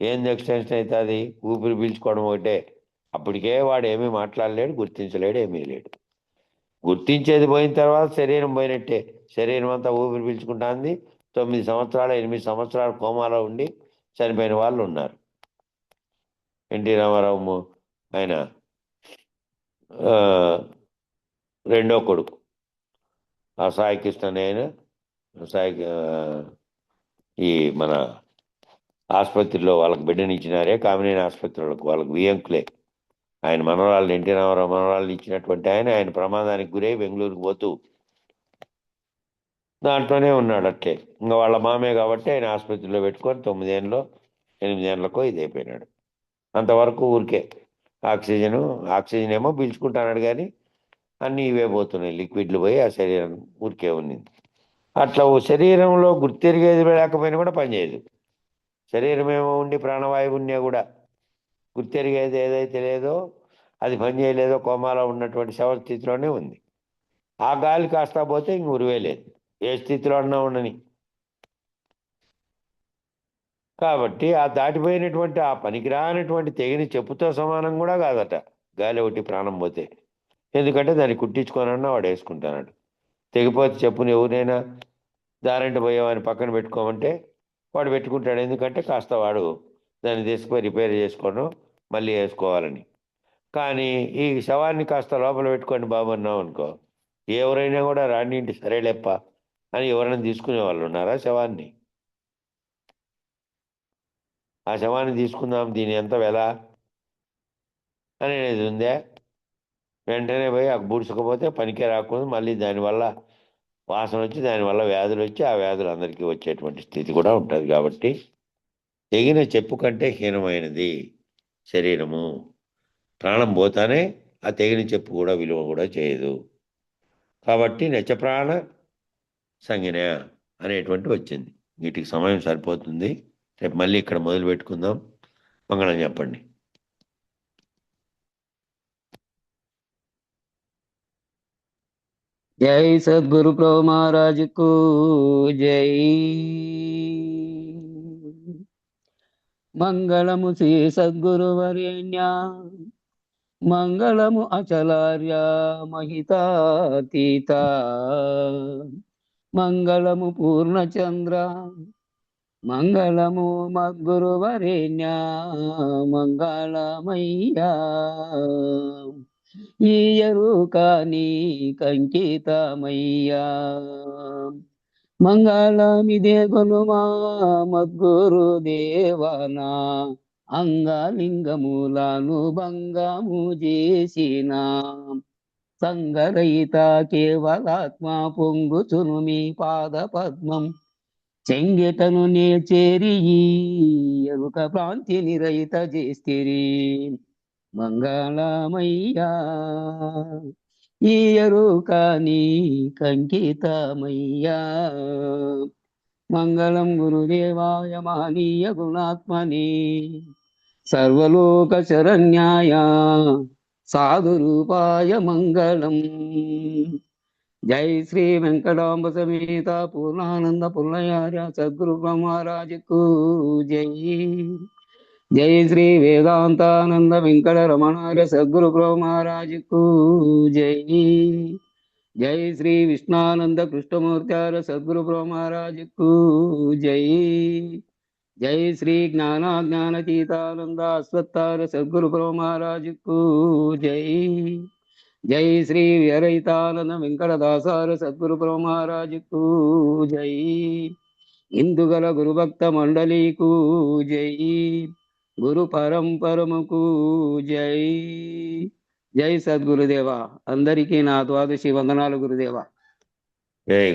ఏంది ఎక్స్టెన్షన్ అవుతుంది? ఊపిరి పీల్చుకోవడం ఒకటే. అప్పటికే వాడు ఏమీ మాట్లాడలేడు, గుర్తించలేడు, ఏమీ లేడు. గుర్తించేది పోయిన తర్వాత శరీరం పోయినట్టే. శరీరం అంతా ఊపిరి పీల్చుకుంటుంది. 9 సంవత్సరాలు 8 సంవత్సరాలు కోమాలో ఉండి చనిపోయిన వాళ్ళు ఉన్నారు. ఎన్టీ రామారావు ఆయన రెండో కొడుకు ఆ సాయి కృష్ణ ఆయన ఈ మన ఆసుపత్రిలో వాళ్ళకి బిడ్డనిచ్చినారే, కామినేని ఆసుపత్రులకు వాళ్ళకి వియంకులే. ఆయన మనవరాళ్ళు, ఎన్టీ రామారావు మనవరాళ్ళు ఇచ్చినటువంటి ఆయన ప్రమాదానికి గురై బెంగళూరుకు పోతూ దాంట్లోనే ఉన్నాడు అట్లే. ఇంకా వాళ్ళ మామే కాబట్టి ఆయన ఆసుపత్రిలో పెట్టుకొని 9 ఏళ్ళలో 8 ఏళ్ళకో ఇది అయిపోయినాడు. అంతవరకు ఊరికే ఆక్సిజన్ ఏమో పీల్చుకుంటున్నాడు, కానీ అన్నీ ఇవే పోతున్నాయి, లిక్విడ్లు పోయి ఆ శరీరం ఊరికే ఉంది. అట్లా ఓ శరీరంలో గుర్తెరిగేది లేకపోయినా కూడా పనిచేయదు. శరీరం ఏమో ఉండి ప్రాణవాయువు ఉన్నా కూడా గుర్తెరిగేది ఏదైతే లేదో, అది పనిచేయలేదో, కోమాలో ఉన్నటువంటి శవ స్థితిలోనే ఉంది. ఆ గాలి కాస్తా పోతే ఇంక ఉరివే లేదు, ఏ స్థితిలో అన్నా ఉండని. కాబట్టి ఆ దాటిపోయినటువంటి, ఆ పనికిరానటువంటి తెగిన చెప్పుతో సమానం కూడా కాదట గాలి ఒకటి ప్రాణం పోతే. ఎందుకంటే దాన్ని కుట్టించుకోనన్నా వాడు వేసుకుంటాడు. తెగిపోతే చెప్పుని ఎవరైనా దారంటే పోయేవాని పక్కన పెట్టుకోమంటే వాడు పెట్టుకుంటాడు. ఎందుకంటే కాస్త వాడు దాన్ని తీసుకుపోయి రిపేర్ చేసుకోవడం, మళ్ళీ వేసుకోవాలని. కానీ ఈ శవాన్ని కాస్త లోపల పెట్టుకోండి బాబు అన్నాం అనుకో, ఎవరైనా కూడా రానింటి సరేలేప్ప అని ఎవరైనా తీసుకునే వాళ్ళు ఉన్నారా? శవాన్ని, ఆ శవాన్ని తీసుకుందాం, దీని ఎంత వెల అనేది ఉందే? వెంటనే పోయి ఆ బూడ్చుకపోతే పనికే రాకుండా మళ్ళీ దానివల్ల వాసన వచ్చి దానివల్ల వ్యాధులు వచ్చి ఆ వ్యాధులు అందరికీ వచ్చేటువంటి స్థితి కూడా ఉంటుంది. కాబట్టి తెగిన చెప్పు కంటే హీనమైనది శరీరము. ప్రాణం పోతానే ఆ తెగిన చెప్పు కూడా విలువ కూడా చేయదు. కాబట్టి నచప్రాణ సంజ్ఞ అనేటువంటి వచ్చింది. వీటికి సమయం సరిపోతుంది. రేపు మళ్ళీ ఇక్కడ మొదలు పెట్టుకుందాం. మంగళం చెప్పండి. జై సద్గురు ప్రభు మహారాజుకు జై. మంగళము శ్రీ సద్గురు వరేణ్య, మంగళము అచలార్య మహితాతీత, మంగళము పూర్ణచంద్ర, మంగళము మద్గురు వరేణ్య, మంగళమయ్యా. ఈయరు కాని కంకితమయ్యా, మంగళమిదే గొలుమా మద్గురు దేవనా, అంగలింగములను భంగము చేసిన సంగరహిత కేవలాత్మ పొంగుచును మీ పాద పద్మం చెంగిటను నే చేరి ఎరుక ప్రాంతిని రహిత చేస్తిరి, మంగళమయ్యా. ఈ ఎరుకని కంకితమయ్యా, మంగళం గురుదేవాయ మహనీయ గుణాత్మని, సర్వలోక శరణ్యాయ సాధు రూపాయ మంగళం. జై శ్రీ వెంకటాంబ సమేత పూర్ణానంద పుల్లయార్య సద్గురు బ్రహ్మరాజకు జై. జై శ్రీ వేదాంతానంద వెంకట రమణార సద్గురు బ్రహ్మ మహారాజుకు జై. జై శ్రీ విష్ణానంద కృష్ణమూర్తార సద్గురు బ్రహ్మ మహారాజుకు జై. జై శ్రీ జ్ఞానాజ్ఞానతీతానంద అశ్వత్థార సద్గురు బ్రహ్మ మహారాజుకు జై. జై శ్రీ వీరయితానంద వెంకటదాసార సద్గురు బ్రహ్మ మహారాజుకు జై. ఇందుగల గురుభక్త మండలీకు జై. గురు పరంపరముకు జై. జై సద్గురుదేవ. అందరికీ నా ద్వాదశి వందనాలు గురుదేవ. జై